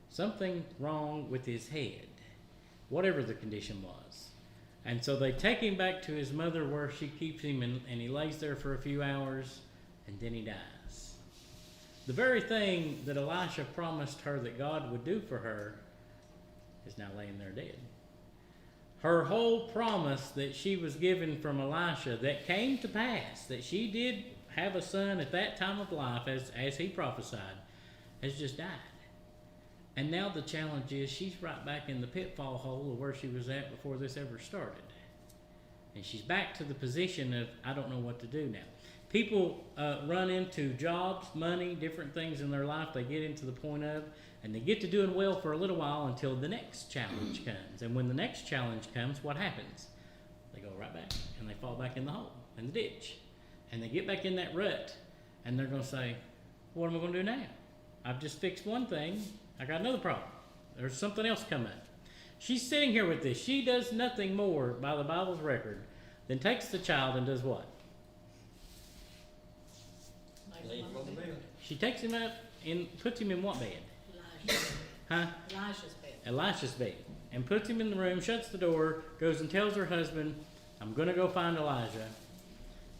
A: Something wrong with his head, whatever the condition was. And so they take him back to his mother where she keeps him, and he lays there for a few hours, and then he dies. The very thing that Elisha promised her that God would do for her is now laying there dead. Her whole promise that she was given from Elisha that came to pass, that she did have a son at that time of life as he prophesied, has just died. And now the challenge is she's right back in the pitfall hole of where she was at before this ever started. And she's back to the position of, I don't know what to do now. People run into jobs, money, different things in their life they get into the point of, and they get to doing well for a little while until the next challenge comes. And when the next challenge comes, what happens? They go right back, and they fall back in the hole, in the ditch. And they get back in that rut, and they're going to say, what am I going to do now? I've just fixed one thing. I got another problem. There's something else coming. She's sitting here with this. She does nothing more, by the Bible's record, than takes the child and does what?
E: Laid him on the bed.
A: She takes him up and puts him in what bed?
H: Elijah.
A: Huh?
C: Elisha's bed.
A: Elisha's bed. And puts him in the room, shuts the door, goes and tells her husband, I'm going to go find Elijah.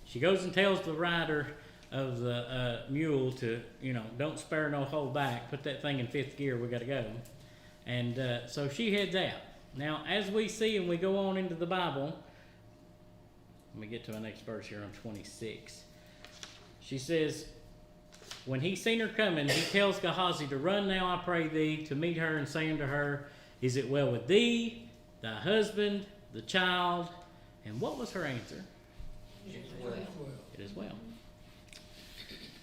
A: She goes and tells the rider of the mule to, don't spare no hold back, put that thing in fifth gear, we got to go. And so she heads out. Now, as we see and we go on into the Bible, let me get to my next verse here on 26. She says, when he seen her coming, he tells Gehazi to run now, I pray thee, to meet her, and saying to her, Is it well with thee, thy husband, the child? And what was her answer? It is well.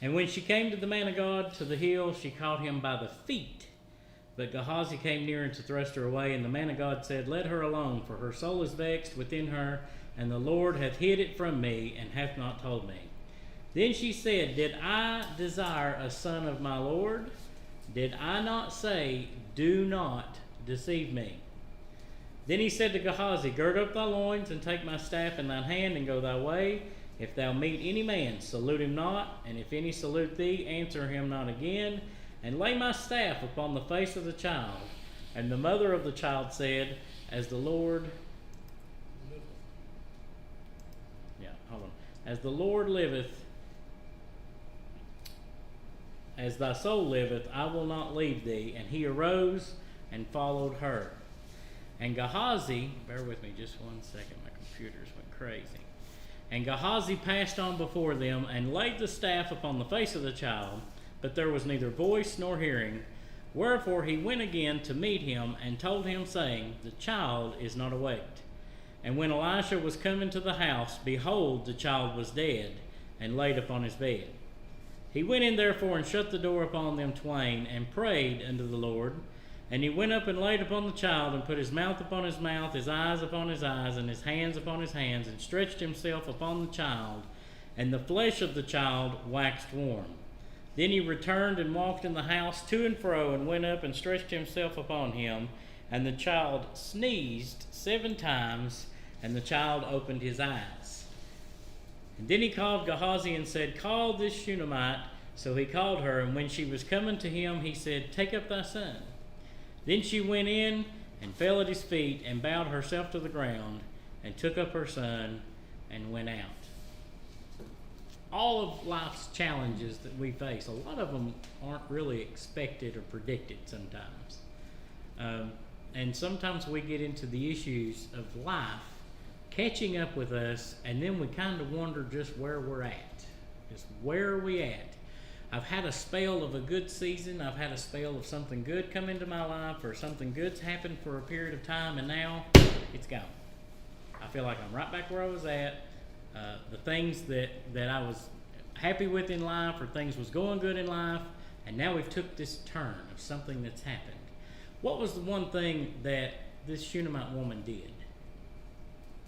A: And when she came to the man of God to the hill, she caught him by the feet. But Gehazi came near and to thrust her away, and the man of God said, Let her alone, for her soul is vexed within her, and the Lord hath hid it from me, and hath not told me. Then she said, Did I desire a son of my Lord? Did I not say, Do not deceive me? Then he said to Gehazi, Gird up thy loins, and take my staff in thine hand, and go thy way. If thou meet any man, salute him not, and if any salute thee, answer him not again, and lay my staff upon the face of the child. And the mother of the child said, As the Lord liveth, as thy soul liveth, I will not leave thee. And he arose and followed her. And Gehazi, bear with me just 1 second, my computers went crazy. And Gehazi passed on before them, and laid the staff upon the face of the child, but there was neither voice nor hearing. Wherefore he went again to meet him, and told him, saying, The child is not awaked. And when Elisha was come into the house, behold, the child was dead, and laid upon his bed. He went in therefore, and shut the door upon them twain, and prayed unto the Lord. And he went up and laid upon the child, and put his mouth upon his mouth, his eyes upon his eyes, and his hands upon his hands, and stretched himself upon the child, and the flesh of the child waxed warm. Then he returned and walked in the house to and fro, and went up and stretched himself upon him, and the child sneezed 7 times, and the child opened his eyes. And then he called Gehazi and said, Call this Shunammite. So he called her, and when she was coming to him, he said, Take up thy son. Then she went in and fell at his feet, and bowed herself to the ground, and took up her son, and went out. All of life's challenges that we face, a lot of them aren't really expected or predicted sometimes. And sometimes we get into the issues of life catching up with us, and then we kind of wonder just where we're at. Just where are we at? I've had a spell of a good season. I've had a spell of something good come into my life, or something good's happened for a period of time, and now it's gone. I feel like I'm right back where I was at. The things that I was happy with in life, or things was going good in life, and now we've took this turn of something that's happened. What was the one thing that this Shunammite woman did?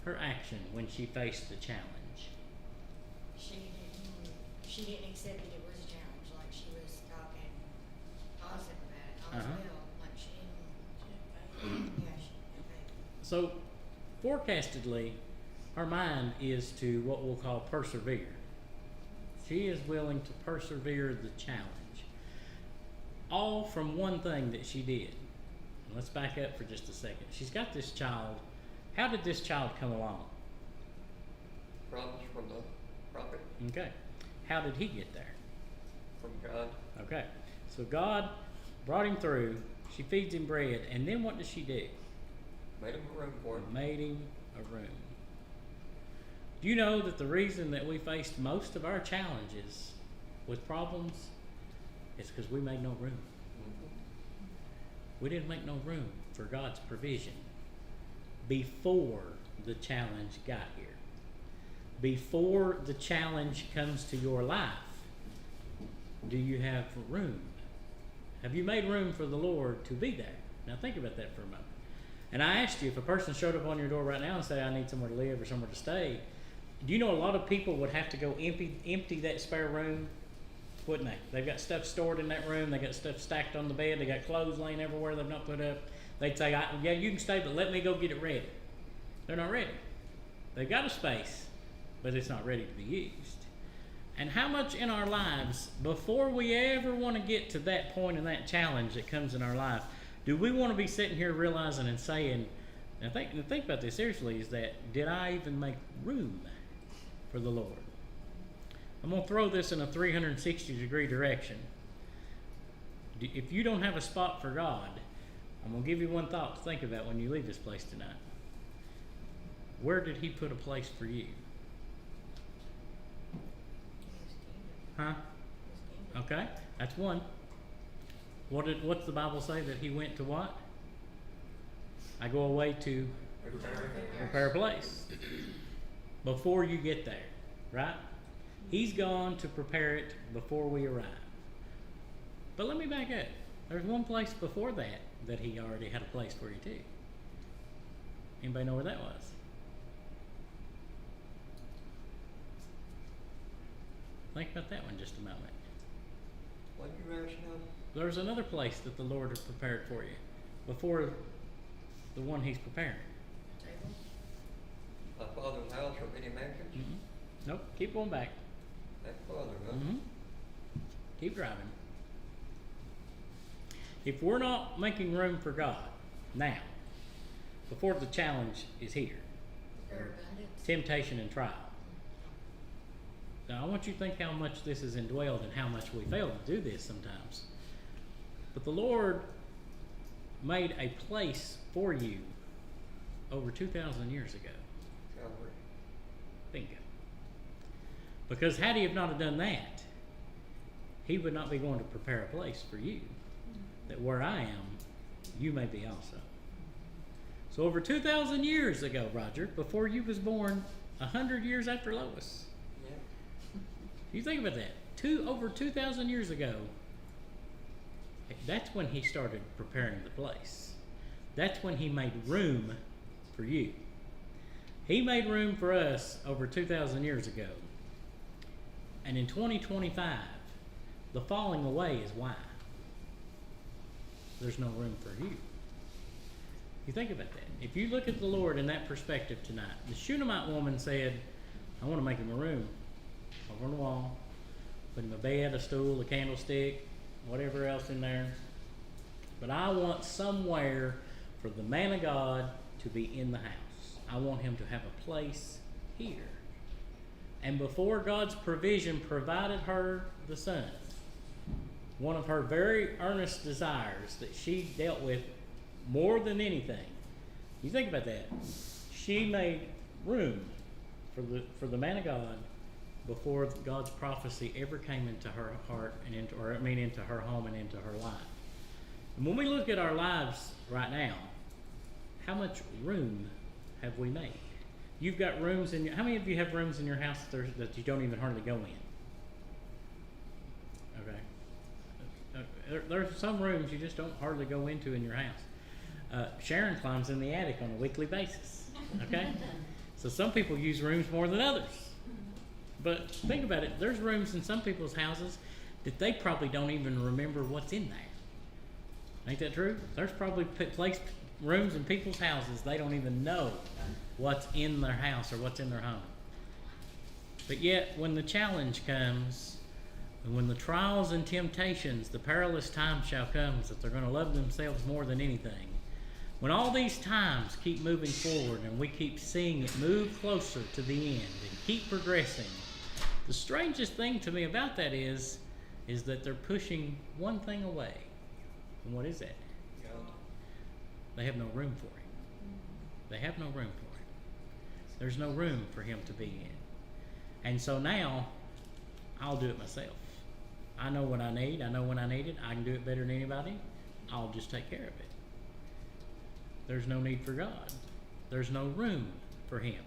A: Her action when she faced the challenge.
C: She didn't accept that it was a challenge, like she was talking positive about it, well, like she didn't,
A: So, forecastedly, her mind is to what we'll call persevere. She is willing to persevere the challenge. All from one thing that she did. Let's back up for just a second. She's got this child. How did this child come along?
E: Promise from the prophet,
A: Okay. How did he get there?
E: from God.
A: Okay. So God brought him through. She feeds him bread. And then what does she do?
E: Made him a room for him.
A: Made him a room. Do you know that the reason that we faced most of our challenges with problems is because we made no room?
E: Mhm.
A: We didn't make no room for God's provision before the challenge got here. Before the challenge comes to your life, do you have room? Have you made room for the Lord to be there? Now think about that for a moment. And I asked you, if a person showed up on your door right now and say, I need somewhere to live or somewhere to stay, do you know a lot of people would have to go empty that spare room, wouldn't they? They've got stuff stored in that room. They got stuff stacked on the bed. They got clothes laying everywhere they've not put up. They'd say, yeah, you can stay, but let me go get it ready. They're not ready. They've got a space, but it's not ready to be used. And how much in our lives, before we ever want to get to that point in that challenge that comes in our life, do we want to be sitting here realizing and saying, now think about this seriously, is that, did I even make room for the Lord? I'm going to throw this in a 360-degree direction. If you don't have a spot for God, I'm going to give you one thought to think about when you leave this place tonight. Where did he put a place for you? Huh? Okay, that's one. What's the Bible say that he went to what? I go away to prepare a place before you get there, right? He's gone to prepare it before we arrive. But let me back up. There's one place before that he already had a place for you too. Anybody know where that was? Think about that one just a moment.
E: What you rational?
A: There's another place that the Lord has prepared for you before the one he's preparing.
C: Table.
E: My father's house or many mansions?
A: Mm-hmm. Nope, keep going back.
E: That father, huh?
A: Mm-hmm. Keep driving. If we're not making room for God now, before the challenge is here,
C: Or abundance.
A: temptation and trial. Now I want you to think how much this is indwelled and how much we fail to do this sometimes. But the Lord made a place for you over 2,000 years ago.
E: Calvary.
A: Bingo. Because had he have not have done that, he would not be going to prepare a place for you. That where I am, you may be also. So over 2,000 years ago, Roger, before you was born, 100 years after Lois.
E: Yeah.
A: You think about that. Over 2,000 years ago, that's when he started preparing the place. That's when he made room for you. He made room for us over 2,000 years ago. And in 2025, the falling away is why. There's no room for you. You think about that. If you look at the Lord in that perspective tonight, the Shunammite woman said, I want to make him a room over on the wall, put him a bed, a stool, a candlestick, whatever else in there. But I want somewhere for the man of God to be in the house. I want him to have a place here. And before God's provision provided her the son, one of her very earnest desires that she dealt with more than anything, you think about that, she made room for the man of God before God's prophecy ever came into her heart and into her home and into her life. And when we look at our lives right now, how much room have we made? You've got rooms in your, how many of you have rooms in your house that you don't even hardly go in? Okay. There's some rooms you just don't hardly go into in your house. Sharon climbs in the attic on a weekly basis. Okay? So some people use rooms more than others. But think about it. There's rooms in some people's houses that they probably don't even remember what's in there. Ain't that true? There's probably rooms in people's houses they don't even know what's in their house or what's in their home. But yet, when the challenge comes, and when the trials and temptations, the perilous time shall come, that they're going to love themselves more than anything. When all these times keep moving forward and we keep seeing it move closer to the end and keep progressing, the strangest thing to me about that is that they're pushing one thing away. And what is that?
E: God.
A: They have no room for him. They have no room for him. There's no room for him to be in. And so now, I'll do it myself. I know what I need. I know when I need it. I can do it better than anybody. I'll just take care of it. There's no need for God. There's no room for him.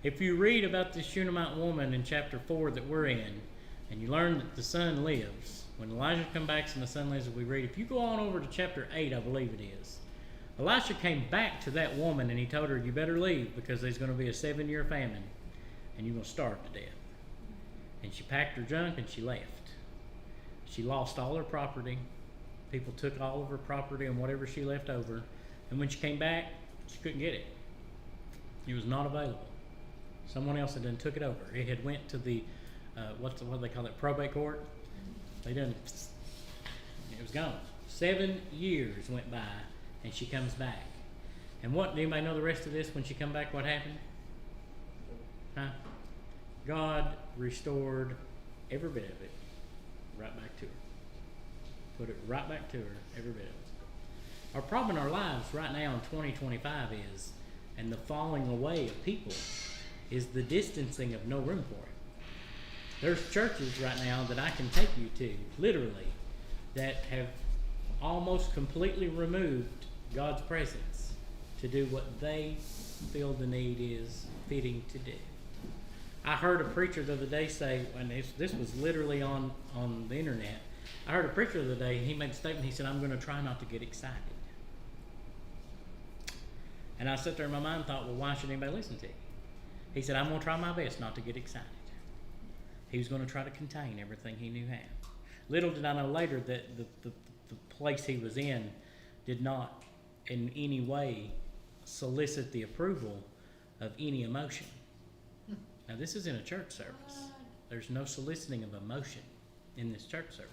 A: If you read about this Shunammite woman in chapter 4 that we're in, and you learn that the son lives, when Elijah comes back and the son lives, we read, if you go on over to chapter 8, I believe it is, Elisha came back to that woman and he told her, you better leave because there's going to be a 7-year famine and you're going to starve to death. And she packed her junk and she left. She lost all her property. People took all of her property and whatever she left over. And when she came back, she couldn't get it. It was not available. Someone else had done took it over. It had went to the, what do they call it, probate court. They done, it was gone. 7 years went by and she comes back. And what, do anybody know the rest of this? When she come back, what happened? Huh? God restored every bit of it right back to her. Put it right back to her, every bit of it. Our problem in our lives right now in 2025 is, and the falling away of people, is the distancing of no room for it. There's churches right now that I can take you to, literally, that have almost completely removed God's presence to do what they feel the need is fitting to do. I heard a preacher the other day say, and this was literally on the internet, I heard a preacher the other day, he made a statement, he said, I'm going to try not to get excited. And I sat there in my mind and thought, well, why should anybody listen to you? He said, I'm going to try my best not to get excited. He was going to try to contain everything he knew how. Little did I know later that the place he was in did not in any way solicit the approval of any emotion. Now, this is in a church service. There's no soliciting of emotion in this church service.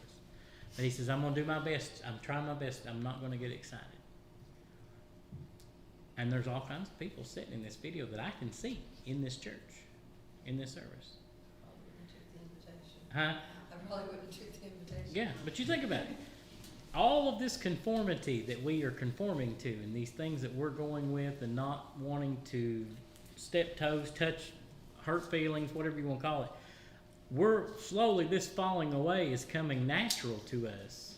A: But he says, I'm going to do my best. I'm trying my best. I'm not going to get excited. And there's all kinds of people sitting in this video that I can see in this church, in this service.
D: I wouldn't took the invitation.
A: Huh?
D: I probably wouldn't took the invitation.
A: Yeah, but you think about it. All of this conformity that we are conforming to and these things that we're going with and not wanting to step toes, touch, hurt feelings, whatever you want to call it, we're slowly, this falling away is coming natural to us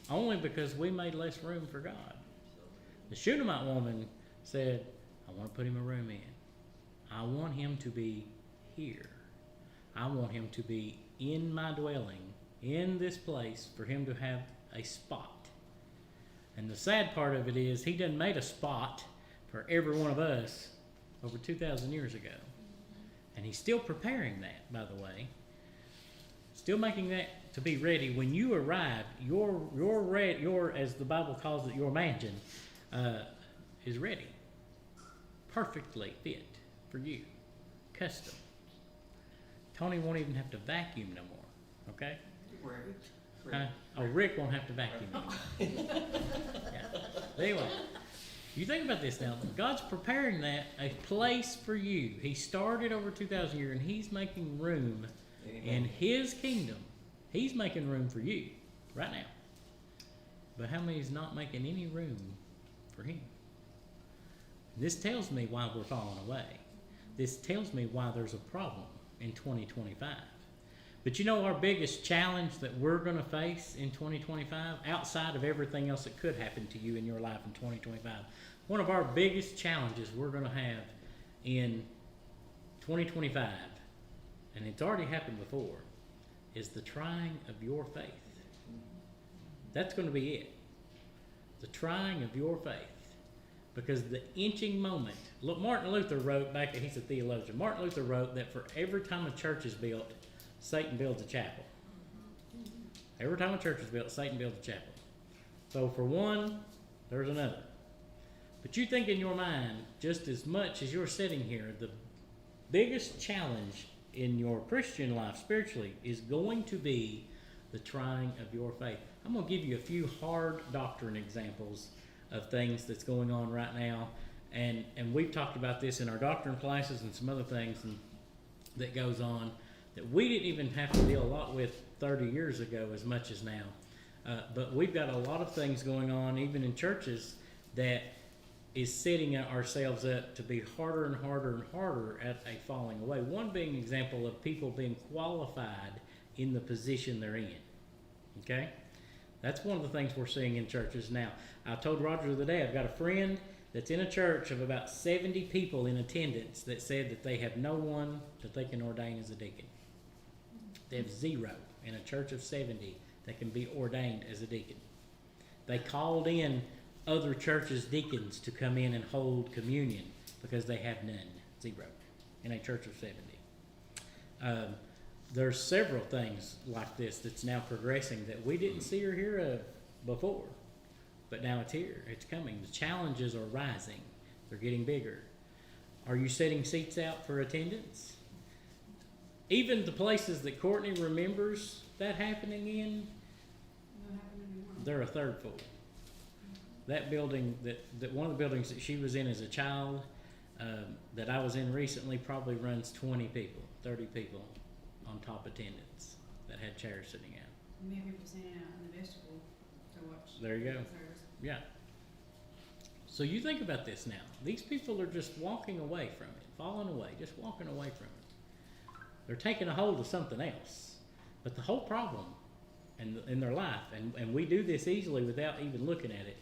A: only because we made less room for God. The Shunammite woman said, I want to put him a room in. I want him to be here. I want him to be in my dwelling, in this place, for him to have a spot. And the sad part of it is he done made a spot for every one of us over 2,000 years ago. And he's still preparing that, by the way. Still making that to be ready. When you arrive, your as the Bible calls it, your mansion is ready. Perfectly fit for you. Custom. Tony won't even have to vacuum no more. Okay? Rick won't have to vacuum anymore. Yeah. Anyway, you think about this now. God's preparing that, a place for you. He started over 2,000 years, and he's making room in his kingdom. He's making room for you right now. But how many is not making any room for him? This tells me why we're falling away. This tells me why there's a problem in 2025. But you know our biggest challenge that we're going to face in 2025, outside of everything else that could happen to you in your life in 2025, one of our biggest challenges we're going to have in 2025, and it's already happened before, is the trying of your faith. That's going to be it. The trying of your faith. Because the inching moment, look, Martin Luther wrote back, he's a theologian, Martin Luther wrote that for every time a church is built, Satan builds a chapel. Every time a church is built, Satan builds a chapel. So for one, there's another. But you think in your mind, just as much as you're sitting here, the biggest challenge in your Christian life spiritually is going to be the trying of your faith. I'm going to give you a few hard doctrine examples of things that's going on right now. And we've talked about this in our doctrine classes and some other things that goes on that we didn't even have to deal a lot with 30 years ago as much as now. But we've got a lot of things going on, even in churches, that is setting ourselves up to be harder and harder and harder at a falling away. One being an example of people being qualified in the position they're in. Okay? That's one of the things we're seeing in churches now. I told Roger the other day, I've got a friend that's in a church of about 70 people in attendance that said that they have no one that they can ordain as a deacon. They have 0 in a church of 70 that can be ordained as a deacon. They called in other churches' deacons to come in and hold communion because they have none, 0, in a church of 70. There's several things like this that's now progressing that we didn't see or hear of before. But now it's here. It's coming. The challenges are rising. They're getting bigger. Are you setting seats out for attendance? Even the places that Courtney remembers that happening in, they're a third full. That building, that one of the buildings that she was in as a child, that I was in recently, probably runs 20 people, 30 people on top attendance that had chairs sitting out.
F: Maybe people sitting out in the vestibule to watch.
A: There you go.
F: service.
A: Yeah. So you think about this now. These people are just walking away from it, falling away, just walking away from it. They're taking a hold of something else. But the whole problem in their life, and we do this easily without even looking at it,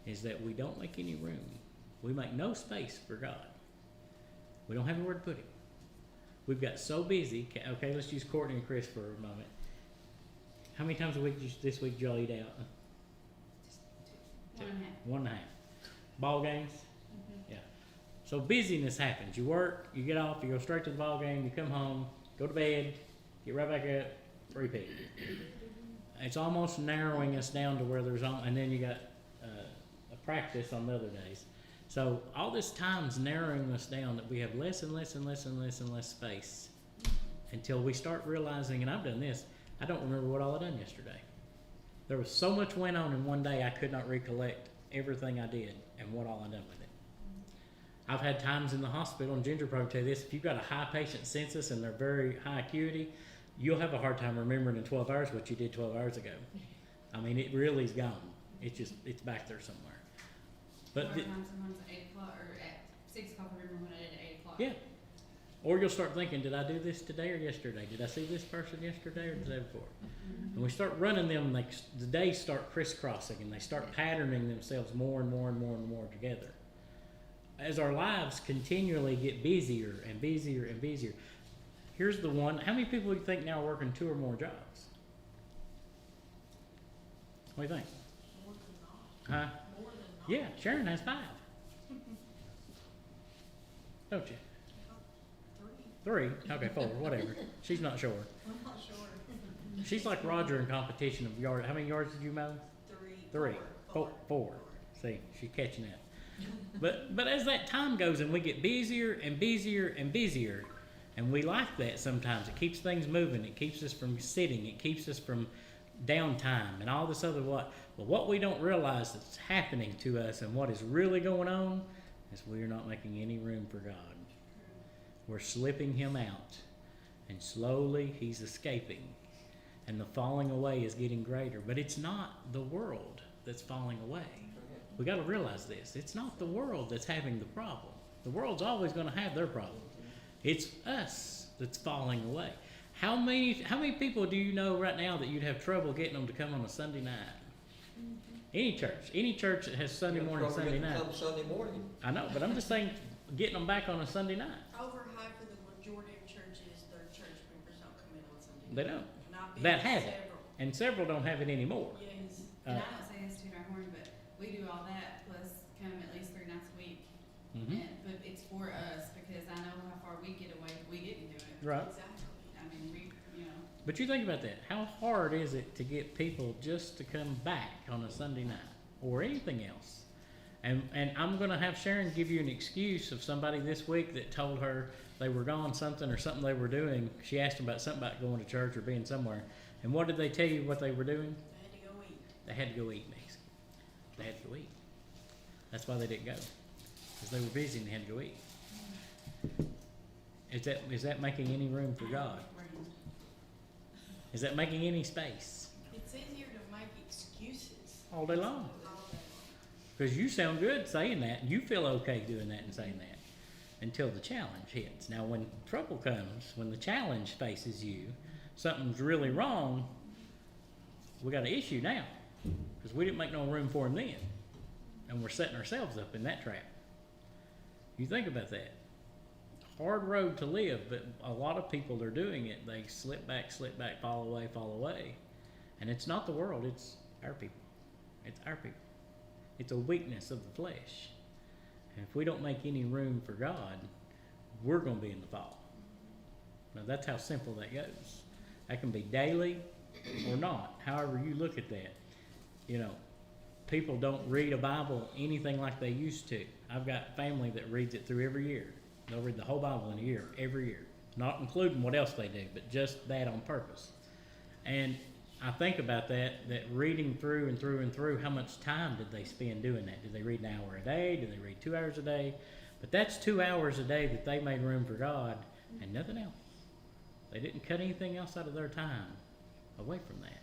A: is that we don't make any room. We make no space for God. We don't have anywhere to put him. We've got so busy. Okay, let's use Courtney and Chris for a moment. How many times a week this week did y'all eat out?
F: 1.5.
A: 1.5. Ball games? Yeah. So busyness happens. You work, you get off, you go straight to the ball game, you come home, go to bed, get right back up, repeat. It's almost narrowing us down to where there's and then you got a practice on the other days. So all this time's narrowing us down that we have less and less and less and less and less space until we start realizing, and I've done this, I don't remember what all I done yesterday. There was so much went on in one day I could not recollect everything I did and what all I done with it. I've had times in the hospital, and Ginger probably tell you this, if you've got a high patient census and they're very high acuity, you'll have a hard time remembering in 12 hours what you did 12 hours ago. I mean, it really is gone. It's back there somewhere. But
F: Sometimes at 8 o'clock or at 6 o'clock, I remember when I did it at 8 o'clock.
A: yeah. Or you'll start thinking, did I do this today or yesterday? Did I see this person yesterday or the day before? And we start running them, the days start crisscrossing and they start patterning themselves more and more and more and more together. As our lives continually get busier and busier and busier, here's the one. How many people do you think now are working 2 or more jobs? What do you think?
B: More than not.
A: Huh?
B: More than not.
A: Yeah, Sharon has 5. Don't you? 3? Okay, 4, whatever. She's not sure.
B: I'm not sure.
A: She's like Roger in competition of yard. How many yards did you mow? 3. 4. See, she's catching up. But as that time goes and we get busier and busier and busier, and we like that sometimes. It keeps things moving. It keeps us from sitting. It keeps us from downtime and all this other what. But what we don't realize that's happening to us and what is really going on is we are not making any room for God. We're slipping him out, and slowly he's escaping, and the falling away is getting greater. But it's not the world that's falling away. We got to realize this. It's not the world that's having the problem. The world's always going to have their problem. It's us that's falling away. How many people do you know right now that you'd have trouble getting them to come on a Sunday night? Any church that has Sunday morning, Sunday night.
E: Come Sunday morning.
A: I know, but I'm just saying, getting them back on a Sunday night.
B: Over half of the majority of churches, their church members don't come in on Sunday.
A: They don't.
B: Not
A: That
B: being
A: have it,
B: several.
A: and several don't have it anymore.
B: Yes.
F: And I don't say this to our horn, but we do all that plus come at least 3 nights a week.
A: Mhm.
F: But it's for us because I know how far we get away if we didn't do it.
A: Right.
B: Exactly.
F: I mean,
A: But you think about that. How hard is it to get people just to come back on a Sunday night or anything else? And I'm going to have Sharon give you an excuse of somebody this week that told her they were gone something or something they were doing. She asked them about something about going to church or being somewhere. And what did they tell you what they were doing?
B: They had to go eat.
A: They had to go eat, Max. They had to go eat. That's why they didn't go. Because they were busy and they had to go eat. Is that making any room for God? Is that making any space?
B: It's easier to make excuses.
A: All day long.
B: All day
A: Because you sound good saying that. You feel okay doing that and saying that until the challenge hits. Now, when trouble comes, when the challenge faces you, something's really wrong, we got an issue now because we didn't make no room for him then. And we're setting ourselves up in that trap. You think about that. Hard road to live, but a lot of people are doing it. They slip back, fall away. And it's not the world, it's our people. It's our people. It's a weakness of the flesh. And if we don't make any room for God, we're going to be in the fall. Now, that's how simple that goes. That can be daily or not, however you look at that. You know, people don't read a Bible anything like they used to. I've got family that reads it through every year. They'll read the whole Bible in a year, every year. Not including what else they do, but just that on purpose. And I think about that reading through and through and through, how much time did they spend doing that? Did they read an hour a day? Did they read 2 hours a day? But that's 2 hours a day that they made room for God and nothing else. They didn't cut anything else out of their time away from that.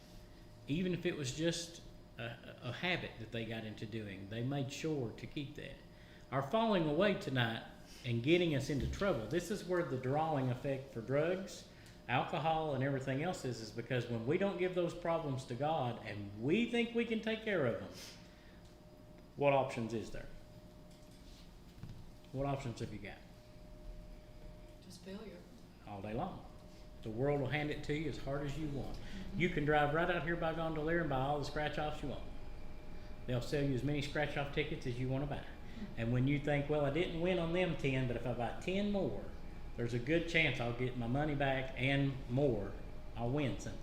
A: Even if it was just a habit that they got into doing, they made sure to keep that. Our falling away tonight and getting us into trouble, this is where the drawing effect for drugs Alcohol and everything else is because when we don't give those problems to God and we think we can take care of them, what options is there? What options have you got?
B: Just failure.
A: All day long. The world will hand it to you as hard as you want. You can drive right out here by Gondolier and buy all the scratch-offs you want. They'll sell you as many scratch-off tickets as you want to buy. And when you think, well, I didn't win on them 10, but if I buy 10 more, there's a good chance I'll get my money back and more. I'll win something.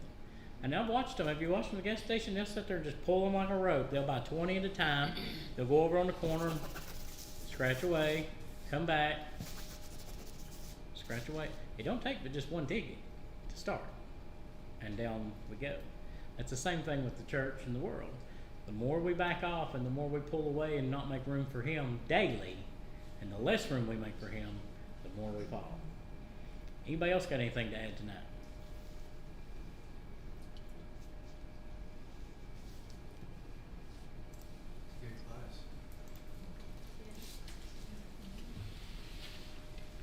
A: And I've watched them. Have you watched them at the gas station? They'll sit there and just pull them like a rope. They'll buy 20 at a time. They'll go over on the corner, scratch away, come back, scratch away. It don't take but just one ticket to start. And down we go. That's the same thing with the church and the world. The more we back off and the more we pull away and not make room for Him daily, and the less room we make for Him, the more we fall. Anybody else got anything to add tonight?
I: Good class.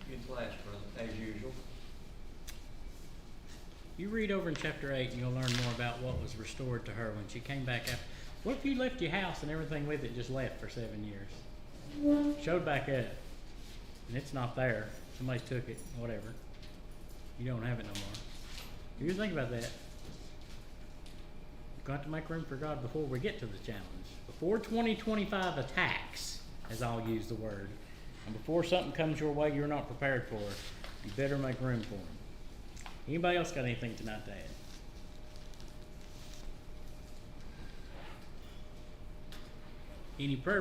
E: Good class, brother, as usual.
A: You read over in chapter 8 and you'll learn more about what was restored to her when she came back after. What if you left your house and everything with it just left for 7 years? Showed back up and it's not there. Somebody took it, whatever. You don't have it no more. You think about that. You've got to make room for God before we get to the challenge. Before 2025 attacks, as I'll use the word, and before something comes your way you're not prepared for, you better make room for Him. Anybody else got anything tonight to add? Any prayer